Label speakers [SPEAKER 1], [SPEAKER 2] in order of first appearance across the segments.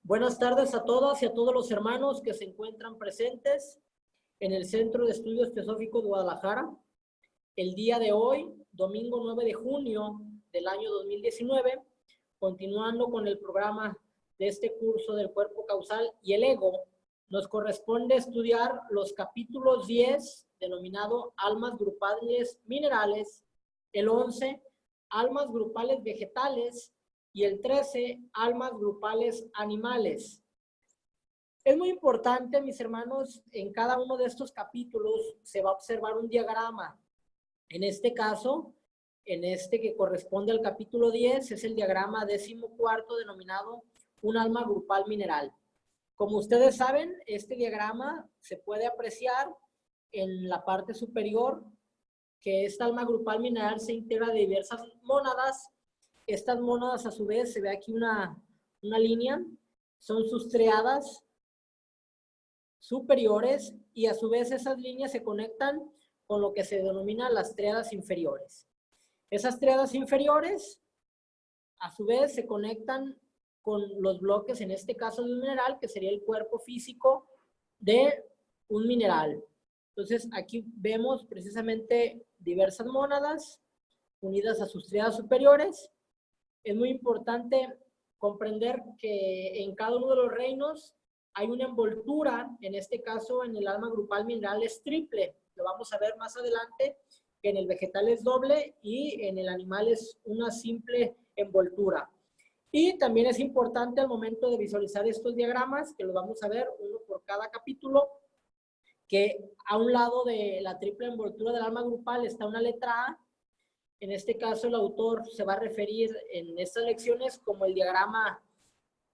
[SPEAKER 1] Buenas tardes a todas y a todos los hermanos que se encuentran presentes en el Centro de Estudios Teosóficos de Guadalajara. El día de hoy, domingo 9 de junio del año 2019, continuando con el programa de este curso del cuerpo causal y el ego, nos corresponde estudiar los capítulos 10, denominado almas grupales minerales, el 11, almas grupales vegetales, y el 13, almas grupales animales. Es muy importante, mis hermanos, en cada uno de estos capítulos se va a observar un diagrama. En este caso, en este que corresponde al capítulo 10, es el diagrama 14º denominado un alma grupal mineral. Como ustedes saben, este diagrama se puede apreciar en la parte superior, que esta alma grupal mineral se integra de diversas mónadas. Estas mónadas, a su vez, se ve aquí una línea, son sus triadas superiores y a su vez esas líneas se conectan con lo que se denomina las triadas inferiores. Esas triadas inferiores, a su vez, se conectan con los bloques, en este caso de un mineral, que sería el cuerpo físico de un mineral. Entonces, aquí vemos precisamente diversas mónadas unidas a sus triadas superiores. Es muy importante comprender que en cada uno de los reinos hay una envoltura, en este caso en el alma grupal mineral es triple, lo vamos a ver más adelante, que en el vegetal es doble y en el animal es una simple envoltura. Y también es importante al momento de visualizar estos diagramas, que los vamos a ver uno por cada capítulo, que a un lado de la triple envoltura del alma grupal está una letra A. En este caso, el autor se va a referir en estas lecciones como el diagrama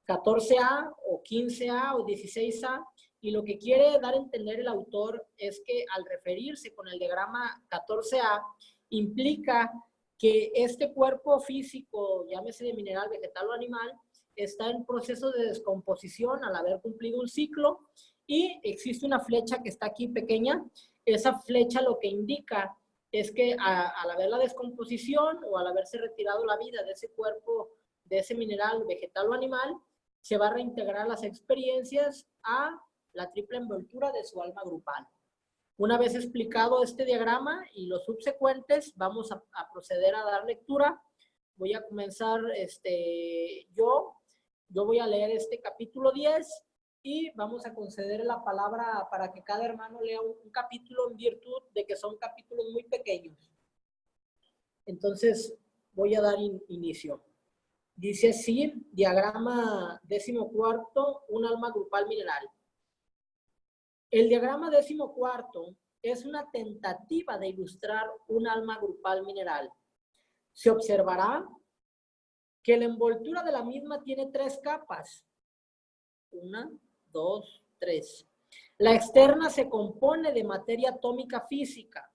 [SPEAKER 1] 14A o 15A o 16A, y lo que quiere dar a entender el autor es que al referirse con el diagrama 14A, implica que este cuerpo físico, llámese de mineral, vegetal o animal, está en proceso de descomposición al haber cumplido un ciclo, y existe una flecha que está aquí pequeña. Esa flecha lo que indica es que al haber la descomposición o al haberse retirado la vida de ese cuerpo, de ese mineral, vegetal o animal, se va a reintegrar las experiencias a la triple envoltura de su alma grupal. Una vez explicado este diagrama y los subsecuentes, vamos a proceder a dar lectura. Voy a comenzar, yo voy a leer este capítulo 10 y vamos a conceder la palabra para que cada hermano lea un capítulo, en virtud de que son capítulos muy pequeños. Entonces, voy a dar inicio. Dice así, diagrama 14º, un alma grupal mineral. El diagrama 14º es una tentativa de ilustrar un alma grupal mineral. Se observará que la envoltura de la misma tiene 3 capas. 1, 2, 3. La externa se compone de materia atómica física,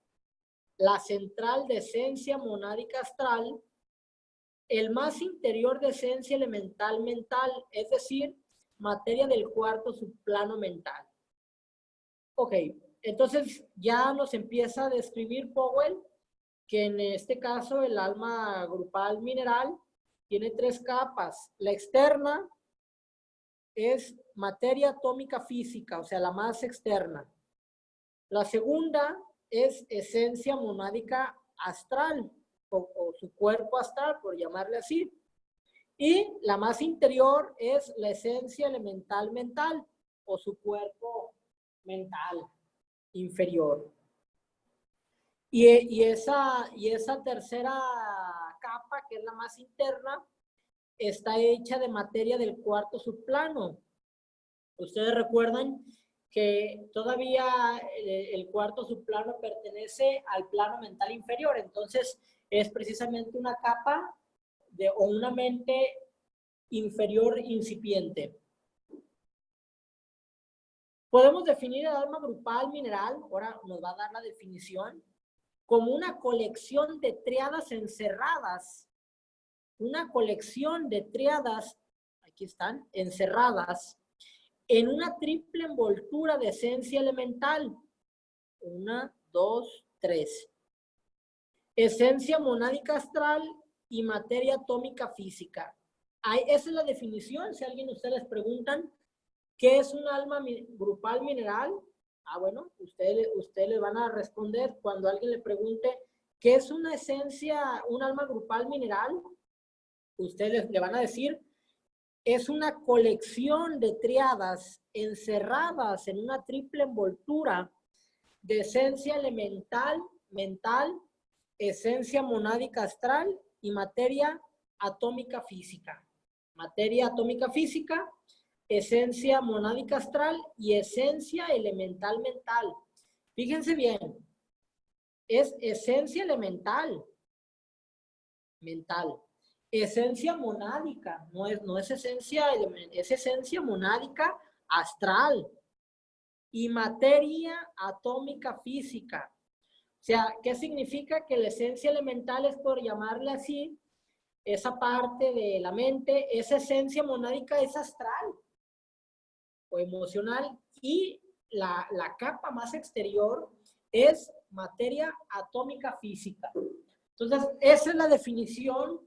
[SPEAKER 1] la central de esencia monádica astral, el más interior de esencia elemental mental, es decir, materia del cuarto subplano mental. Ok, entonces ya nos empieza a describir Powell que en este caso el alma grupal mineral tiene 3 capas. La externa es materia atómica física, o sea, la más externa. La segunda es esencia monádica astral, o su cuerpo astral, por llamarle así. Y la más interior es la esencia elemental mental, o su cuerpo mental inferior. Y esa tercera capa, que es la más interna, está hecha de materia del cuarto subplano. Ustedes recuerdan que todavía el cuarto subplano pertenece al plano mental inferior, entonces es precisamente una capa o una mente inferior incipiente. Podemos definir el alma grupal mineral, ahora nos va a dar la definición, como una colección de triadas encerradas, una colección de triadas, aquí están, encerradas, en una triple envoltura de esencia elemental. 1, 2, 3. Esencia monádica astral y materia atómica física. esa es la definición. Si a alguien de ustedes les preguntan qué es un alma grupal mineral, bueno, ustedes le van a responder cuando alguien le pregunte qué es una esencia, un alma grupal mineral, ustedes le van a decir, es una colección de triadas encerradas en una triple envoltura de esencia elemental, mental, esencia monádica astral y materia atómica física. Materia atómica física, esencia monádica astral y esencia elemental mental. Fíjense bien, es esencia elemental mental. Esencia monádica, no es esencia, es esencia monádica astral y materia atómica física. O sea, ¿qué significa? Que la esencia elemental es, por llamarle así, esa parte de la mente, esa esencia monádica es astral o emocional y la capa más exterior es materia atómica física. Entonces, esa es la definición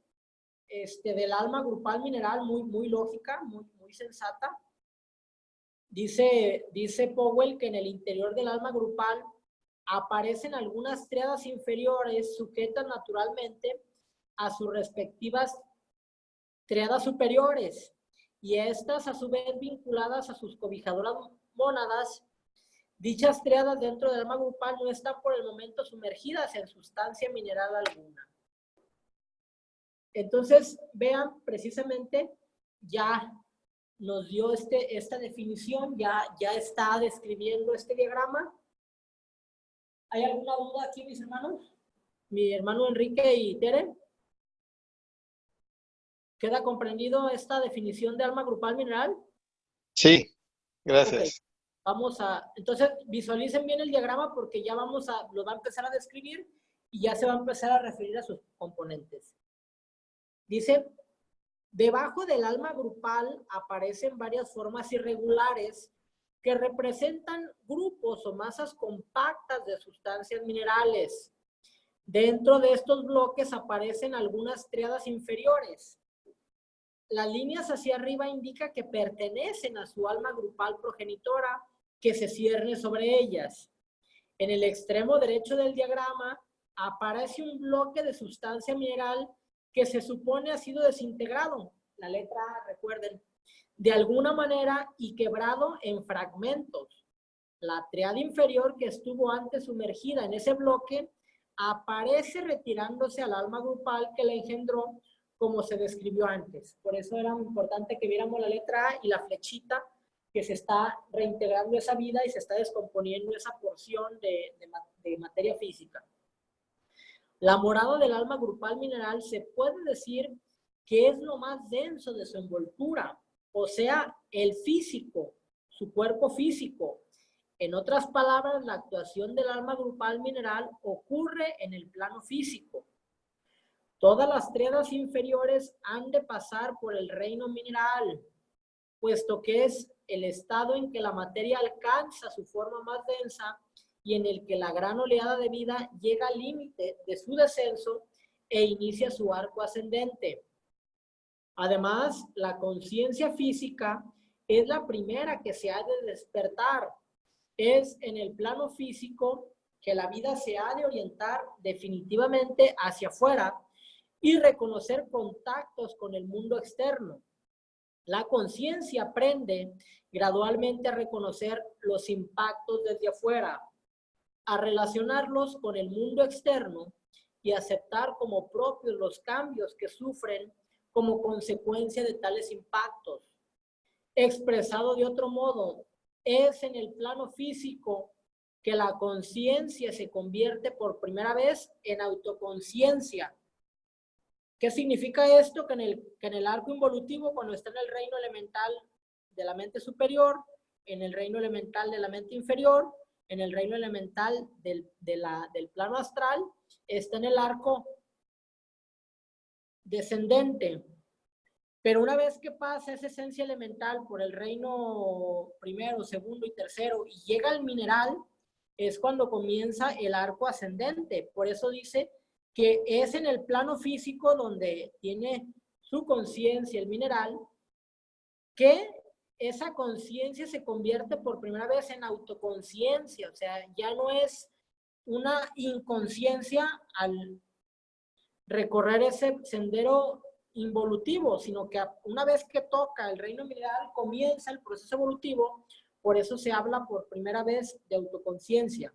[SPEAKER 1] del alma grupal mineral, muy lógica, muy sensata. Dice Powell que en el interior del alma grupal aparecen algunas triadas inferiores sujetas naturalmente a sus respectivas triadas superiores y estas a su vez vinculadas a sus cobijadoras mónadas. Dichas triadas dentro del alma grupal no están por el momento sumergidas en sustancia mineral alguna. Entonces, vean, precisamente ya nos dio esta definición, ya está describiendo este diagrama. ¿Hay alguna duda aquí, mis hermanos? Mi hermano Enrique y Tere. ¿Queda comprendido esta definición de alma grupal mineral?
[SPEAKER 2] Sí, gracias.
[SPEAKER 1] Okay. Entonces visualicen bien el diagrama porque ya lo va a empezar a describir y ya se va a empezar a referir a sus componentes. Dice, debajo del alma grupal aparecen varias formas irregulares que representan grupos o masas compactas de sustancias minerales. Dentro de estos bloques aparecen algunas triadas inferiores. Las líneas hacia arriba indican que pertenecen a su alma grupal progenitora que se cierne sobre ellas. En el extremo derecho del diagrama aparece un bloque de sustancia mineral que se supone ha sido desintegrado, la letra A, recuerden, de alguna manera y quebrado en fragmentos. La triada inferior que estuvo antes sumergida en ese bloque aparece retirándose al alma grupal que la engendró como se describió antes. Por eso era muy importante que viéramos la letra A y la flechita que se está reintegrando esa vida y se está descomponiendo esa porción de materia física. La morada del alma grupal mineral se puede decir que es lo más denso de su envoltura, o sea, el físico, su cuerpo físico. En otras palabras, la actuación del alma grupal mineral ocurre en el plano físico. Todas las triadas inferiores han de pasar por el reino mineral, puesto que es el estado en que la materia alcanza su forma más densa y en el que la gran oleada de vida llega al límite de su descenso e inicia su arco ascendente. Además, la conciencia física es la primera que se ha de despertar. Es en el plano físico que la vida se ha de orientar definitivamente hacia afuera y reconocer contactos con el mundo externo. La conciencia aprende gradualmente a reconocer los impactos desde afuera, a relacionarlos con el mundo externo y aceptar como propios los cambios que sufren como consecuencia de tales impactos. Expresado de otro modo, es en el plano físico que la conciencia se convierte por primera vez en autoconciencia. ¿Qué significa esto? Que en el arco involutivo, cuando está en el reino elemental de la mente superior, en el reino elemental de la mente inferior, en el reino elemental del plano astral, está en el arco descendente. Pero una vez que pasa esa esencia elemental por el reino primero, segundo y tercero y llega al mineral, es cuando comienza el arco ascendente. Por eso dice que es en el plano físico donde tiene su conciencia, el mineral, que esa conciencia se convierte por primera vez en autoconciencia, o sea, ya no es una inconsciencia al recorrer ese sendero involutivo, sino que una vez que toca el reino mineral comienza el proceso evolutivo, por eso se habla por primera vez de autoconciencia.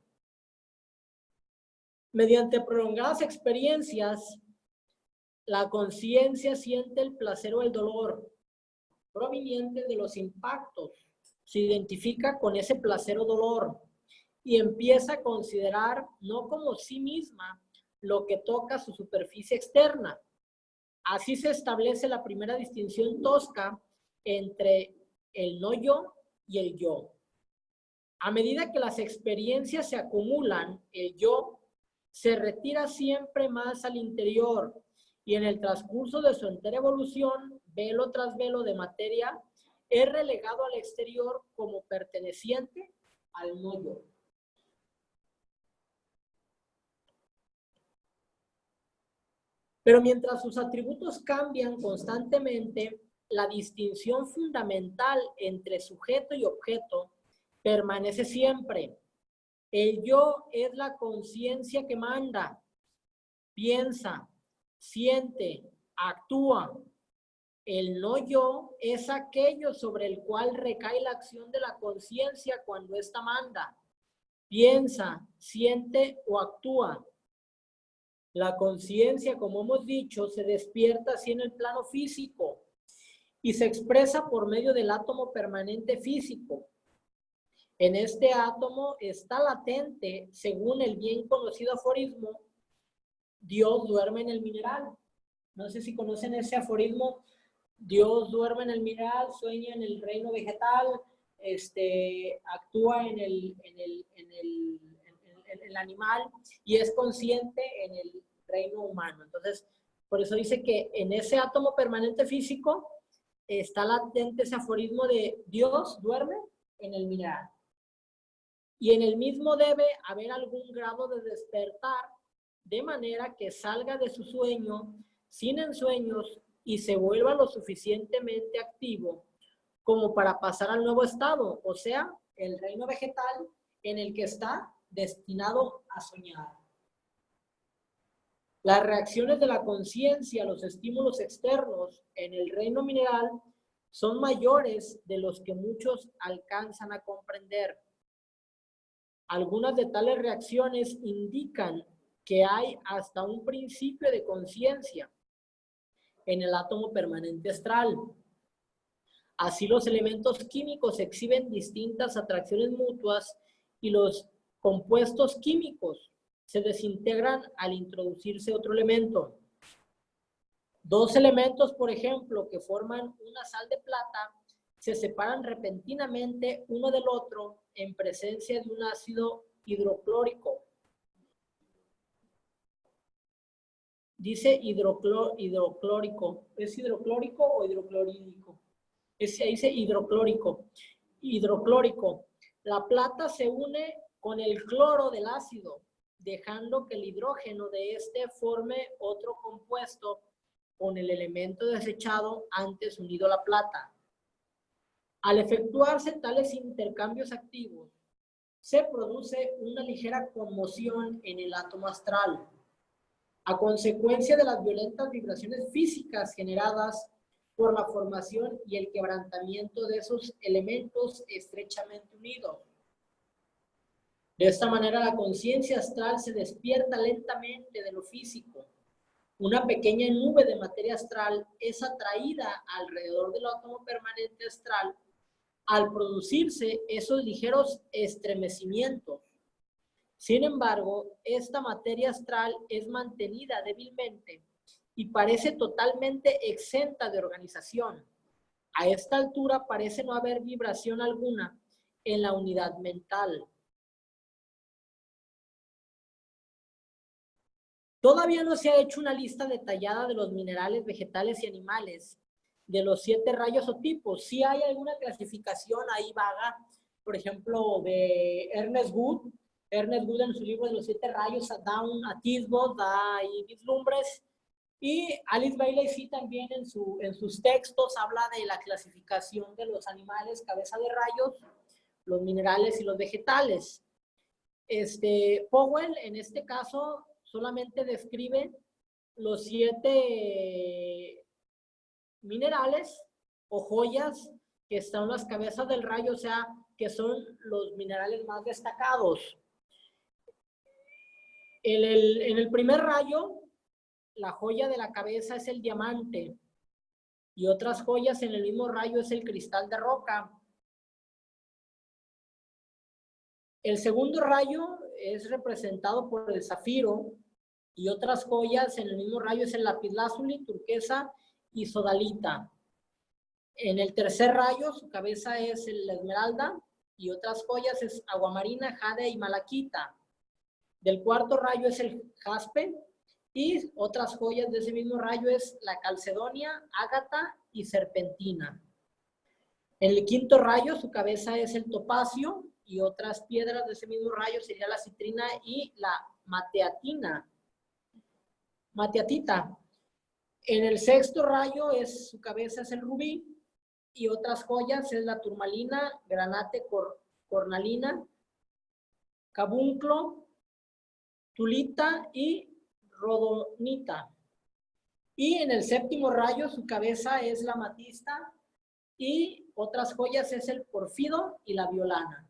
[SPEAKER 1] Mediante prolongadas experiencias, la conciencia siente el placer o el dolor proveniente de los impactos, se identifica con ese placer o dolor y empieza a considerar no como sí misma lo que toca su superficie externa. Así se establece la primera distinción tosca entre el no yo y el yo. A medida que las experiencias se acumulan, el yo se retira siempre más al interior y en el transcurso de su entera evolución, velo tras velo de materia, es relegado al exterior como perteneciente al no yo. Pero mientras sus atributos cambian constantemente, la distinción fundamental entre sujeto y objeto permanece siempre. El yo es la conciencia que manda, piensa, siente, actúa. El no yo es aquello sobre el cual recae la acción de la conciencia cuando ésta manda, piensa, siente o actúa. La conciencia, como hemos dicho, se despierta así en el plano físico y se expresa por medio del átomo permanente físico. En este átomo está latente, según el bien conocido aforismo, Dios duerme en el mineral. No sé si conocen ese aforismo, Dios duerme en el mineral, sueña en el reino vegetal, actúa en el animal y es consciente en el reino humano. Entonces, por eso dice que en ese átomo permanente físico está latente ese aforismo de Dios duerme en el mineral. Y en el mismo debe haber algún grado de despertar, de manera que salga de su sueño sin ensueños y se vuelva lo suficientemente activo como para pasar al nuevo estado, o sea, el reino vegetal en el que está destinado a soñar. Las reacciones de la conciencia a los estímulos externos en el reino mineral son mayores de los que muchos alcanzan a comprender. Algunas de tales reacciones indican que hay hasta un principio de conciencia en el átomo permanente astral. Así los elementos químicos exhiben distintas atracciones mutuas y los compuestos químicos se desintegran al introducirse otro elemento. Dos elementos, por ejemplo, que forman una sal de plata, se separan repentinamente uno del otro en presencia de un ácido hidroclórico. Dice hidroclórico. ¿Es hidroclórico o hidroclorídico? Dice hidroclórico. Hidroclórico. La plata se une con el cloro del ácido, dejando que el hidrógeno de este forme otro compuesto con el elemento desechado antes unido a la plata. Al efectuarse tales intercambios activos, se produce una ligera conmoción en el átomo astral, a consecuencia de las violentas vibraciones físicas generadas por la formación y el quebrantamiento de esos elementos estrechamente unidos. De esta manera, la conciencia astral se despierta lentamente de lo físico. Una pequeña nube de materia astral es atraída alrededor del átomo permanente astral al producirse esos ligeros estremecimientos. Sin embargo, esta materia astral es mantenida débilmente y parece totalmente exenta de organización. A esta altura parece no haber vibración alguna en la unidad mental. Todavía no se ha hecho una lista detallada de los minerales, vegetales y animales, de los 7 rayos o tipos. Sí hay alguna clasificación ahí vaga, por ejemplo, de Ernest Wood. Ernest Wood en su libro de los 7 rayos da un atisbo, da ahí vislumbres, Y Alice Bailey sí también en sus textos habla de la clasificación de los animales cabeza de rayos, los minerales y los vegetales. Powell en este caso solamente describe los 7 minerales o joyas que están en las cabezas del rayo, o sea, que son los minerales más destacados. En el primer rayo, la joya de la cabeza es el diamante y otras joyas en el mismo rayo es el cristal de roca. El segundo rayo es representado por el zafiro y otras joyas en el mismo rayo es el lapislázuli, turquesa y sodalita. En el tercer rayo su cabeza es la esmeralda y otras joyas es aguamarina, jade y malaquita. Del cuarto rayo es el jaspe y otras joyas de ese mismo rayo es la calcedonia, ágata y serpentina. En el quinto rayo su cabeza es el topacio y otras piedras de ese mismo rayo sería la citrina y la mateatita. En el sexto rayo su cabeza es el rubí y otras joyas es la turmalina, granate, cornalina, cabunclo, tulita y rodonita. Y en el séptimo rayo su cabeza es la amatista y otras joyas es el porfido y la violana.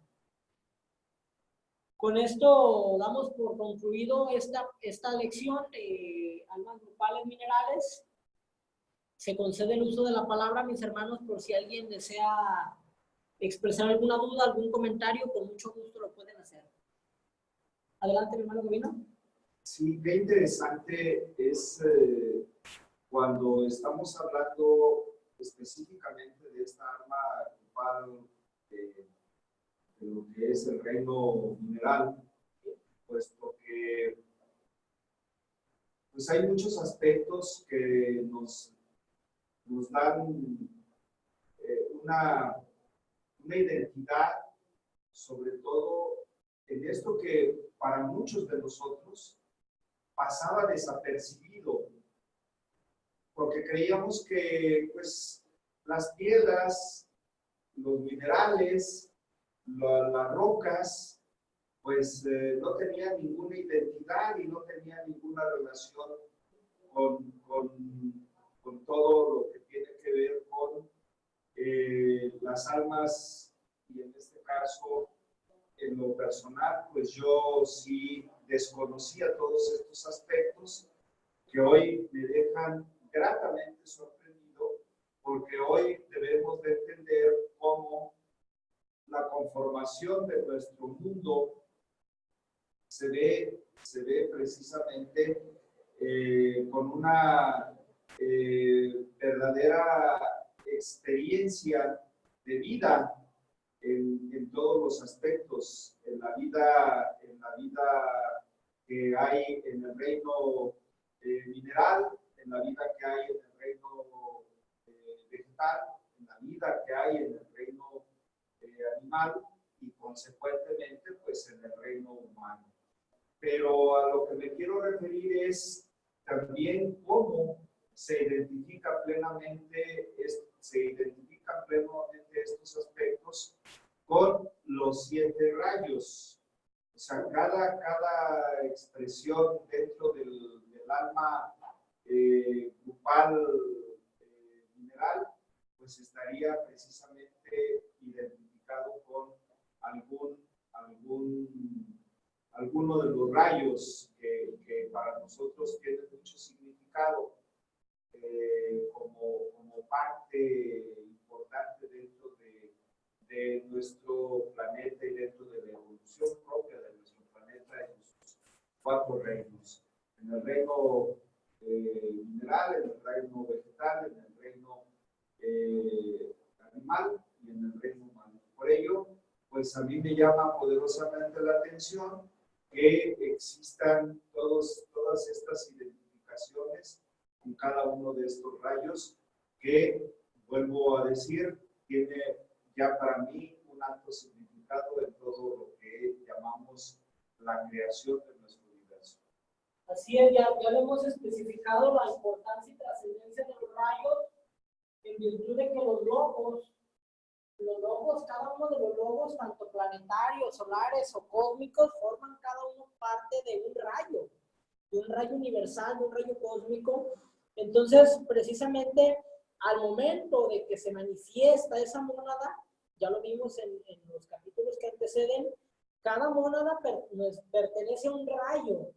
[SPEAKER 1] Con esto damos por concluido esta lección de almas grupales minerales. Se concede el uso de la palabra, mis hermanos, por si alguien desea expresar alguna duda, algún comentario, con mucho gusto lo pueden hacer. Adelante, mi hermano Gobino.
[SPEAKER 3] Sí, qué interesante es cuando estamos hablando específicamente de esta arma grupal de lo que es el reino mineral, puesto que pues hay muchos aspectos que nos dan una identidad, sobre todo en esto que para muchos de nosotros pasaba desapercibido, porque creíamos que pues las piedras, los minerales, las rocas, pues no tenían ninguna identidad y no tenían ninguna relación con todo lo que tiene que ver con las almas, y en este caso, en lo personal, pues yo sí desconocía todos estos aspectos que hoy me dejan gratamente sorprendido, porque hoy debemos de entender cómo la conformación de nuestro mundo se ve precisamente con una verdadera experiencia de vida en todos los aspectos, en la vida que hay en el reino mineral, en la vida que hay en el reino vegetal, en la vida que hay en el reino animal y consecuentemente pues en el reino humano. Pero a lo que me quiero referir es también cómo se identifican plenamente estos aspectos con los 7 rayos. O sea, cada expresión dentro del alma grupal mineral, pues estaría precisamente identificado con alguno de los rayos que para nosotros tiene mucho significado como parte importante dentro de nuestro planeta y dentro de la evolución propia de nuestro planeta en sus 4 reinos. En el reino mineral, en el reino vegetal, en el reino animal y en el reino humano. Por ello, pues a mí me llama poderosamente la atención que existan todas estas identificaciones con cada uno de estos rayos que, vuelvo a decir, tiene ya para mí un alto significado en todo lo que llamamos la creación de nuestro universo.
[SPEAKER 1] Así es, ya le hemos especificado la importancia y trascendencia de los rayos en virtud de que los logos, cada uno de los logos, tanto planetarios, solares o cósmicos, forman cada uno parte de un rayo universal, de un rayo cósmico. Entonces, precisamente, al momento de que se manifiesta esa mónada, ya lo vimos en los capítulos que anteceden, cada mónada pertenece a un rayo,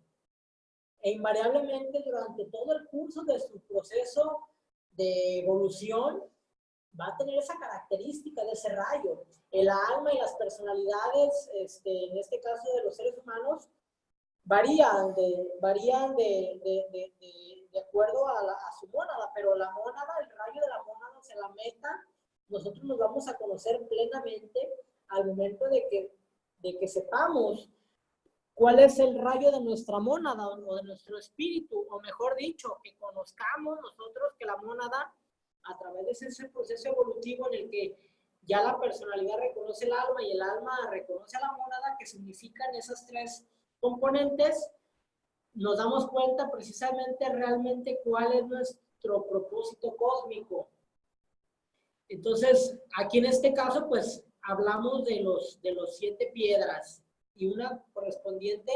[SPEAKER 1] e invariablemente durante todo el curso de su proceso de evolución va a tener esa característica de ese rayo. El alma y las personalidades, en este caso de los seres humanos, varían de acuerdo a su mónada, pero la mónada, el rayo de la mónada hacia la meta, nosotros nos vamos a conocer plenamente al momento de que sepamos cuál es el rayo de nuestra mónada o de nuestro espíritu, o mejor dicho, que conozcamos nosotros que la mónada, a través de ese proceso evolutivo en el que ya la personalidad reconoce el alma y el alma reconoce a la mónada, que significan esas tres componentes, nos damos cuenta precisamente realmente cuál es nuestro propósito cósmico. Entonces, aquí en este caso, pues, hablamos de los 7 piedras y una correspondiente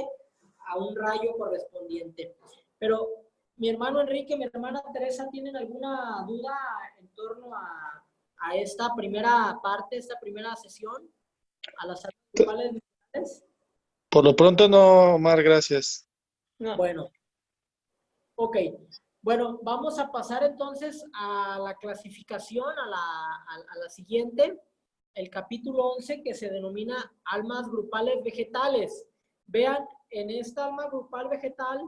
[SPEAKER 1] a un rayo correspondiente. Pero mi hermano Enrique, mi hermana Teresa, ¿tienen alguna duda en torno a esta primera parte, esta primera sesión? A las principales unidades.
[SPEAKER 2] Por lo pronto no, Omar, gracias.
[SPEAKER 1] No. Bueno, ok. Bueno, vamos a pasar entonces a la clasificación, a la siguiente, el capítulo 11, que se denomina almas grupales vegetales. Vean, en esta alma grupal vegetal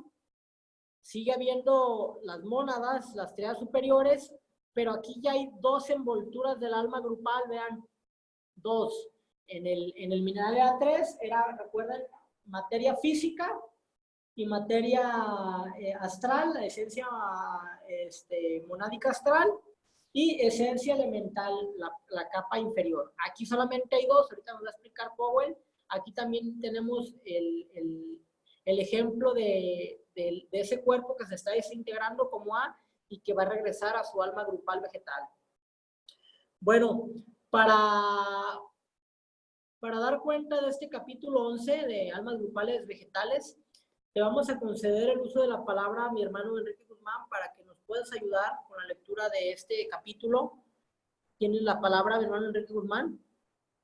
[SPEAKER 1] sigue habiendo las mónadas, las triadas superiores, pero aquí ya hay 2 envolturas del alma grupal, vean, 2. En el mineral A3 era, recuerden, materia física y materia astral, la esencia monádica astral, y esencia elemental, la capa inferior. Aquí solamente hay 2, ahorita nos va a explicar Powell. Aquí también tenemos el ejemplo de ese cuerpo que se está desintegrando como A y que va a regresar a su alma grupal vegetal. Bueno, para dar cuenta de este capítulo 11 de almas grupales vegetales, te vamos a conceder el uso de la palabra a mi hermano Enrique Guzmán para que nos puedas ayudar con la lectura de este capítulo. Tienes la palabra, mi hermano Enrique Guzmán,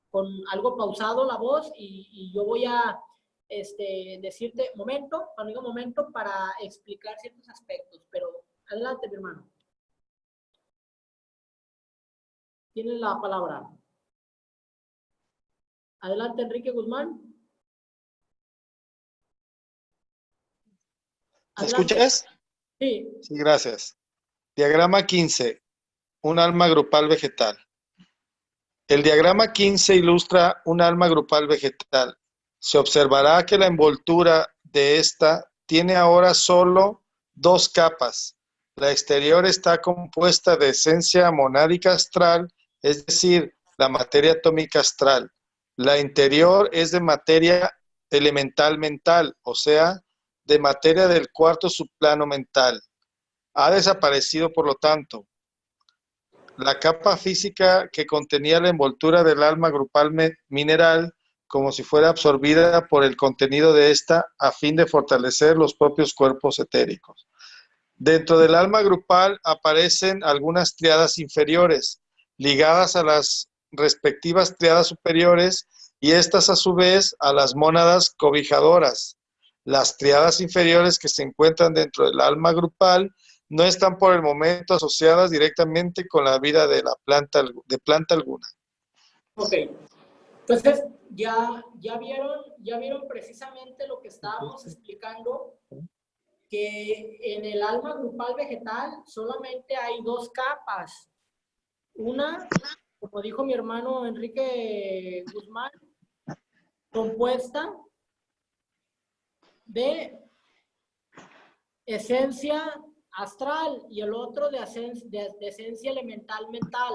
[SPEAKER 1] con algo pausado la voz, y yo voy a decirte momento, cuando digo momento, para explicar ciertos aspectos. Pero adelante, mi hermano. Tienes la palabra. Adelante, Enrique Guzmán.
[SPEAKER 2] ¿Me escuchas?
[SPEAKER 1] Sí.
[SPEAKER 2] Sí, gracias. Diagrama 15. Un alma grupal vegetal. El diagrama 15 ilustra un alma grupal vegetal. Se observará que la envoltura de esta tiene ahora solo 2 capas. La exterior está compuesta de esencia monádica astral, es decir, la materia atómica astral. La interior es de materia elemental mental, o sea, de materia del 4º subplano mental. Ha desaparecido, por lo tanto, la capa física que contenía la envoltura del alma grupal mineral, como si fuera absorbida por el contenido de esta a fin de fortalecer los propios cuerpos etéricos. Dentro del alma grupal aparecen algunas triadas inferiores, ligadas a las respectivas triadas superiores, y estas a su vez a las mónadas cobijadoras. Las triadas inferiores que se encuentran dentro del alma grupal no están por el momento asociadas directamente con la vida de la planta alguna.
[SPEAKER 1] Ok, entonces ya vieron precisamente lo que estábamos explicando, que en el alma grupal vegetal solamente hay 2 capas. Una, como dijo mi hermano Enrique Guzmán, compuesta de esencia astral y el otro de esencia elemental mental.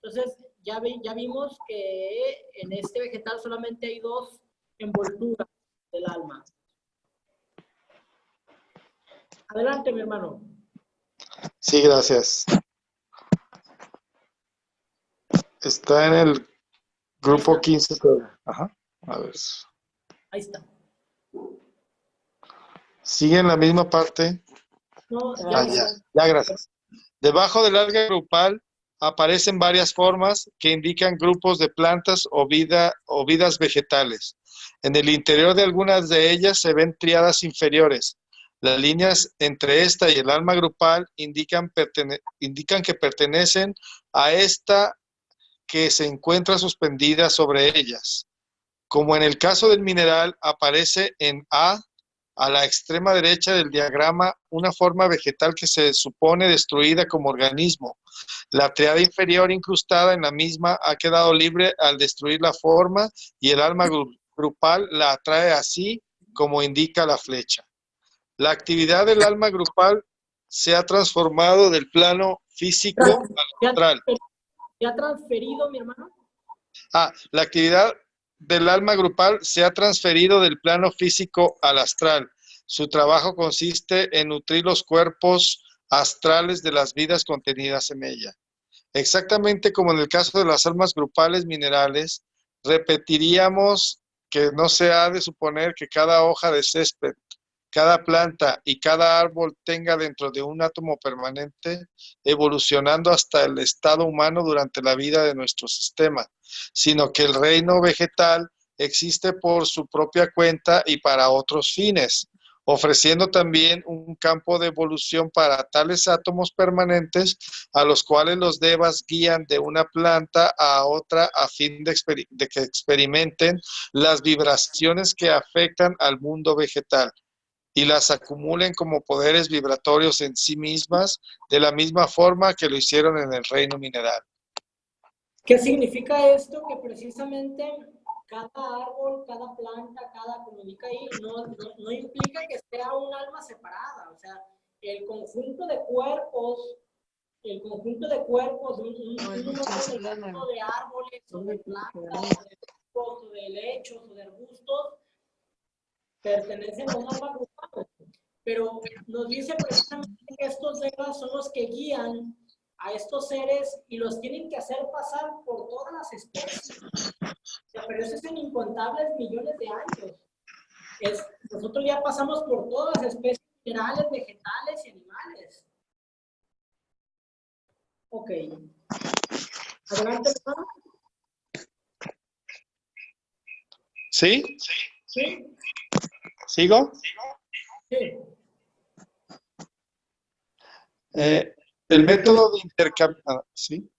[SPEAKER 1] Entonces, ya vimos que en este vegetal solamente hay 2 envolturas del alma. Adelante, mi hermano.
[SPEAKER 2] Sí, gracias. Está en el grupo 15. Ajá. A ver.
[SPEAKER 1] Ahí está.
[SPEAKER 2] Sigue en la misma parte.
[SPEAKER 1] No,
[SPEAKER 2] Ya, gracias. Debajo del alga grupal aparecen varias formas que indican grupos de plantas o vidas vegetales. En el interior de algunas de ellas se ven tríadas inferiores. Las líneas entre esta y el alma grupal indican que pertenecen a esta que se encuentra suspendida sobre ellas. Como en el caso del mineral, aparece en a la extrema derecha del diagrama, una forma vegetal que se supone destruida como organismo. La triada inferior incrustada en la misma ha quedado libre al destruir la forma y el alma grupal la atrae así como indica la flecha. La actividad del alma grupal se ha transformado del plano físico al astral.
[SPEAKER 1] ¿Ya ha transferido, mi hermano?
[SPEAKER 2] La actividad del alma grupal se ha transferido del plano físico al astral. Su trabajo consiste en nutrir los cuerpos astrales de las vidas contenidas en ella. Exactamente como en el caso de las almas grupales minerales, repetiríamos que no se ha de suponer que cada hoja de césped, cada planta y cada árbol tenga dentro de un átomo permanente, evolucionando hasta el estado humano durante la vida de nuestro sistema, sino que el reino vegetal existe por su propia cuenta y para otros fines, ofreciendo también un campo de evolución para tales átomos permanentes a los cuales los devas guían de una planta a otra a fin de que experimenten las vibraciones que afectan al mundo vegetal y las acumulen como poderes vibratorios en sí mismas, de la misma forma que lo hicieron en el reino mineral.
[SPEAKER 1] ¿Qué significa esto? Que precisamente cada árbol, cada planta, como indica ahí, no implica que sea un alma separada. O sea, el conjunto de cuerpos, un número de árboles, o de plantas, o de frutos, o de lechos, o de arbustos, pertenecen a un alma grupal. Pero nos dice precisamente que estos devas son los que guían a estos seres y los tienen que hacer pasar por todas las especies. O sea, pero eso es en incontables millones de años. Nosotros ya pasamos por todas las especies minerales, vegetales y animales. Ok. Adelante, hermano.
[SPEAKER 2] ¿Sí?
[SPEAKER 1] ¿Sí?
[SPEAKER 2] ¿Sigo?
[SPEAKER 1] Sí.
[SPEAKER 2] El método de intercambio... ¿Sí?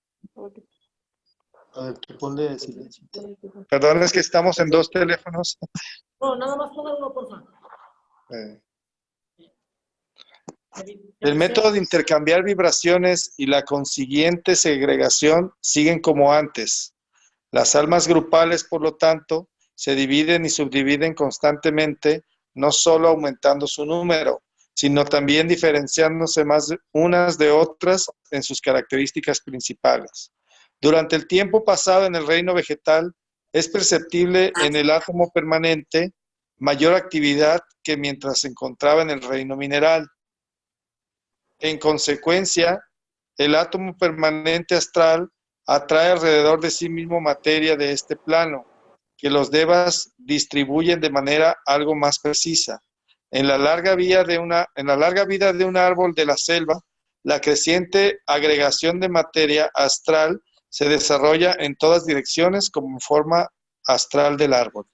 [SPEAKER 2] A ver, ponle silencio. Perdón, es que estamos en dos teléfonos.
[SPEAKER 1] No, nada más pongan uno, por favor.
[SPEAKER 2] El método de intercambiar vibraciones y la consiguiente segregación siguen como antes. Las almas grupales, por lo tanto, se dividen y subdividen constantemente, no solo aumentando su número, sino también diferenciándose más unas de otras en sus características principales. Durante el tiempo pasado en el reino vegetal, es perceptible en el átomo permanente mayor actividad que mientras se encontraba en el reino mineral. En consecuencia, el átomo permanente astral atrae alrededor de sí mismo materia de este plano, que los devas distribuyen de manera algo más precisa. En la larga vida de un árbol de la selva, la creciente agregación de materia astral se desarrolla en todas direcciones como forma astral del árbol.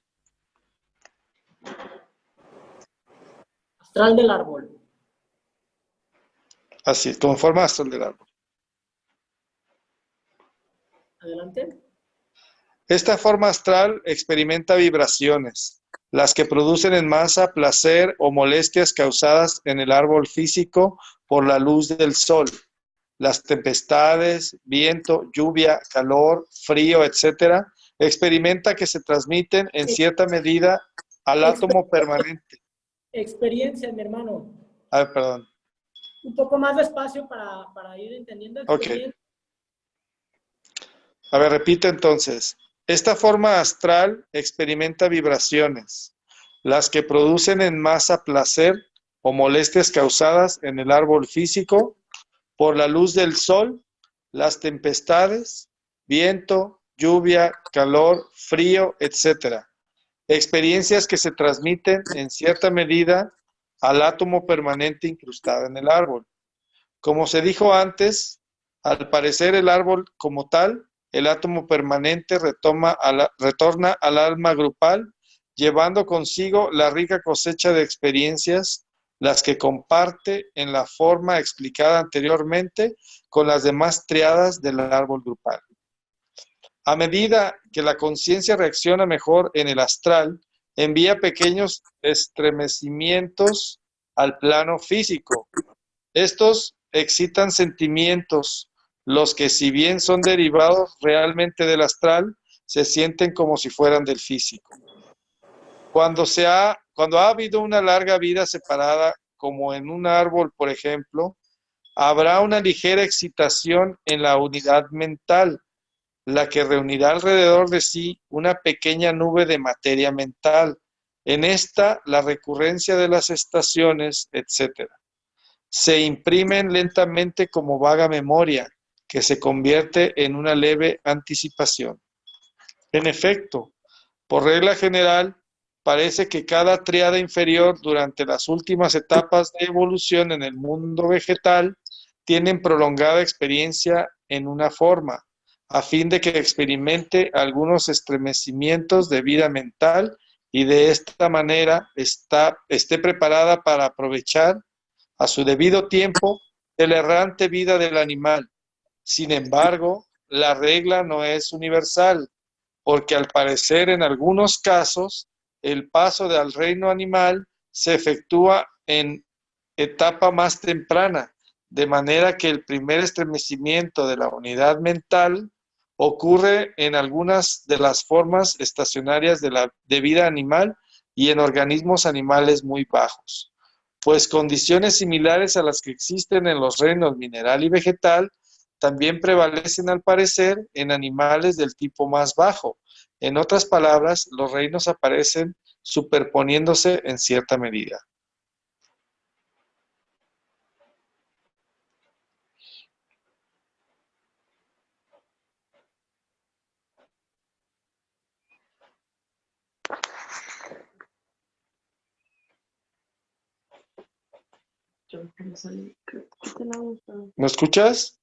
[SPEAKER 1] Astral del árbol.
[SPEAKER 2] Así es, como forma astral del árbol.
[SPEAKER 1] Adelante.
[SPEAKER 2] Esta forma astral experimenta vibraciones, las que producen en masa placer o molestias causadas en el árbol físico por la luz del sol. Las tempestades, viento, lluvia, calor, frío, etc., experimenta que se transmiten en cierta medida al átomo permanente.
[SPEAKER 1] Experiencia, mi hermano.
[SPEAKER 2] Perdón.
[SPEAKER 1] Un poco más despacio para ir entendiendo.
[SPEAKER 2] Ok. A ver, repito entonces. Esta forma astral experimenta vibraciones, las que producen en masa placer o molestias causadas en el árbol físico por la luz del sol, las tempestades, viento, lluvia, calor, frío, etc. Experiencias que se transmiten en cierta medida al átomo permanente incrustado en el árbol. Como se dijo antes, al parecer el árbol como tal, el átomo permanente retorna al alma grupal, llevando consigo la rica cosecha de experiencias, las que comparte en la forma explicada anteriormente con las demás triadas del árbol grupal. A medida que la conciencia reacciona mejor en el astral, envía pequeños estremecimientos al plano físico. Estos excitan sentimientos, los que si bien son derivados realmente del astral, se sienten como si fueran del físico. Cuando ha habido una larga vida separada, como en un árbol, por ejemplo, habrá una ligera excitación en la unidad mental, la que reunirá alrededor de sí una pequeña nube de materia mental. En esta, la recurrencia de las estaciones, etc. Se imprimen lentamente como vaga memoria, que se convierte en una leve anticipación. En efecto, por regla general, parece que cada tríada inferior durante las últimas etapas de evolución en el mundo vegetal tienen prolongada experiencia en una forma, a fin de que experimente algunos estremecimientos de vida mental y de esta manera esté preparada para aprovechar a su debido tiempo de la errante vida del animal. Sin embargo, la regla no es universal, porque al parecer en algunos casos el paso al reino animal se efectúa en etapa más temprana, de manera que el primer estremecimiento de la unidad mental ocurre en algunas de las formas estacionarias de vida animal y en organismos animales muy bajos, pues condiciones similares a las que existen en los reinos mineral y vegetal también prevalecen al parecer en animales del tipo más bajo. En otras palabras, los reinos aparecen superponiéndose en cierta medida. ¿Me escuchas?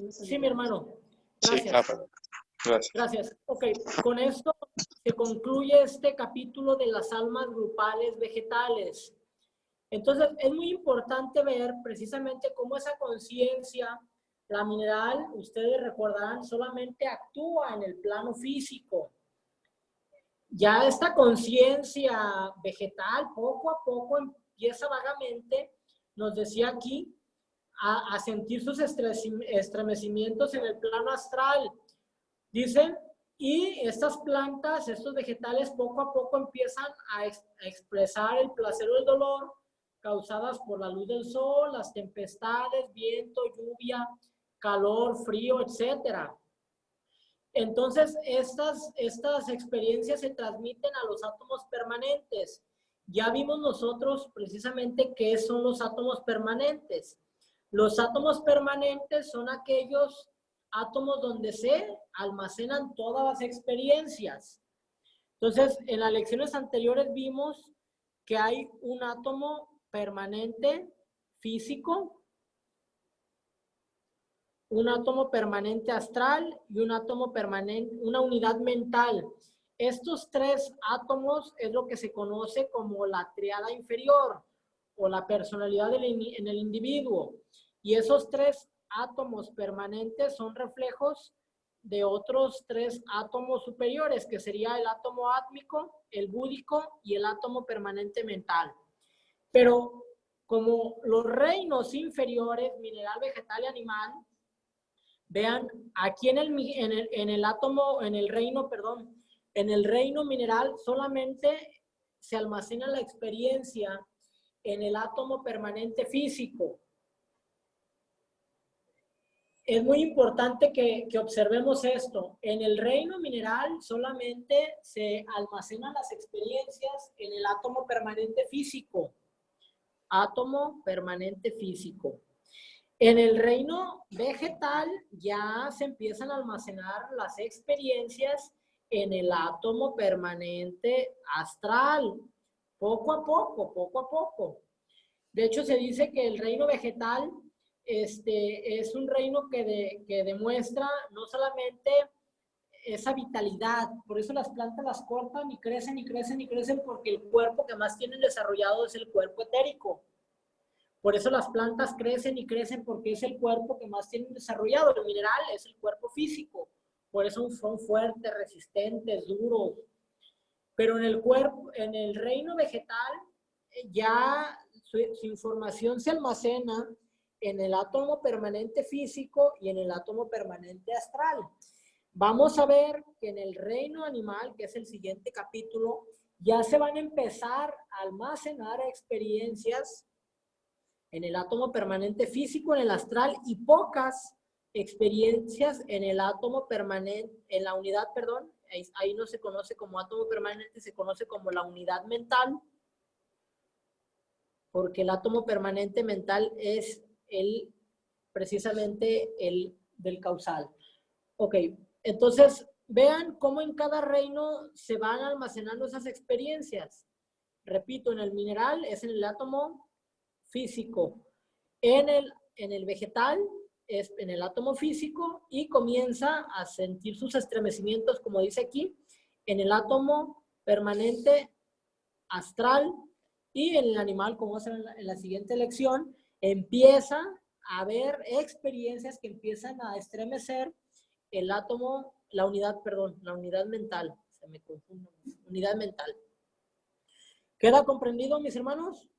[SPEAKER 1] Sí, mi hermano.
[SPEAKER 2] Sí,
[SPEAKER 1] Gracias.
[SPEAKER 2] gracias.
[SPEAKER 1] Gracias. Ok, con esto se concluye este capítulo de las almas grupales vegetales. Entonces, es muy importante ver precisamente cómo esa conciencia, la mineral, ustedes recordarán, solamente actúa en el plano físico. Ya esta conciencia vegetal poco a poco empieza vagamente, nos decía aquí, a sentir sus estremecimientos en el plano astral. Dicen, y estas plantas, estos vegetales poco a poco empiezan a expresar el placer o el dolor causadas por la luz del sol, las tempestades, viento, lluvia, calor, frío, etc. Entonces, estas experiencias se transmiten a los átomos permanentes. Ya vimos nosotros precisamente qué son los átomos permanentes. Los átomos permanentes son aquellos átomos donde se almacenan todas las experiencias. Entonces, en las lecciones anteriores vimos que hay un átomo permanente físico, un átomo permanente astral y un átomo permanente, una unidad mental. Estos tres átomos es lo que se conoce como la triada inferior o la personalidad en el individuo. Y esos tres átomos permanentes son reflejos de otros tres átomos superiores, que sería el átomo átmico, el búdico y el átomo permanente mental. Pero como los reinos inferiores, mineral, vegetal y animal, vean, aquí en el átomo, en el reino mineral solamente se almacena la experiencia en el átomo permanente físico. Es muy importante que observemos esto. En el reino mineral solamente se almacenan las experiencias en el átomo permanente físico. átomo permanente físico. En el reino vegetal ya se empiezan a almacenar las experiencias en el átomo permanente astral, poco a poco, poco a poco. De hecho, se dice que el reino vegetal es un reino que demuestra no solamente esa vitalidad, por eso las plantas las cortan y crecen y crecen y crecen, porque el cuerpo que más tienen desarrollado es el cuerpo etérico. Por eso las plantas crecen y crecen, porque es el cuerpo que más tienen desarrollado. El mineral es el cuerpo físico, por eso son fuertes, resistentes, duros. Pero en el cuerpo, en el reino vegetal, ya su información se almacena en el átomo permanente físico y en el átomo permanente astral. Vamos a ver que en el reino animal, que es el siguiente capítulo, ya se van a empezar a almacenar experiencias en el átomo permanente físico, en el astral, y pocas experiencias en el átomo permanente, en la unidad, perdón, ahí no se conoce como átomo permanente, se conoce como la unidad mental, porque el átomo permanente mental es precisamente el del causal. Ok, entonces vean cómo en cada reino se van almacenando esas experiencias. Repito, en el mineral es en el átomo físico, en el vegetal es en el átomo físico, y comienza a sentir sus estremecimientos, como dice aquí, en el átomo permanente astral, y en el animal, como vamos a ver en la siguiente lección, empieza a haber experiencias que empiezan a estremecer el átomo, la unidad mental, se me confunde, unidad mental. ¿Queda comprendido, mis hermanos?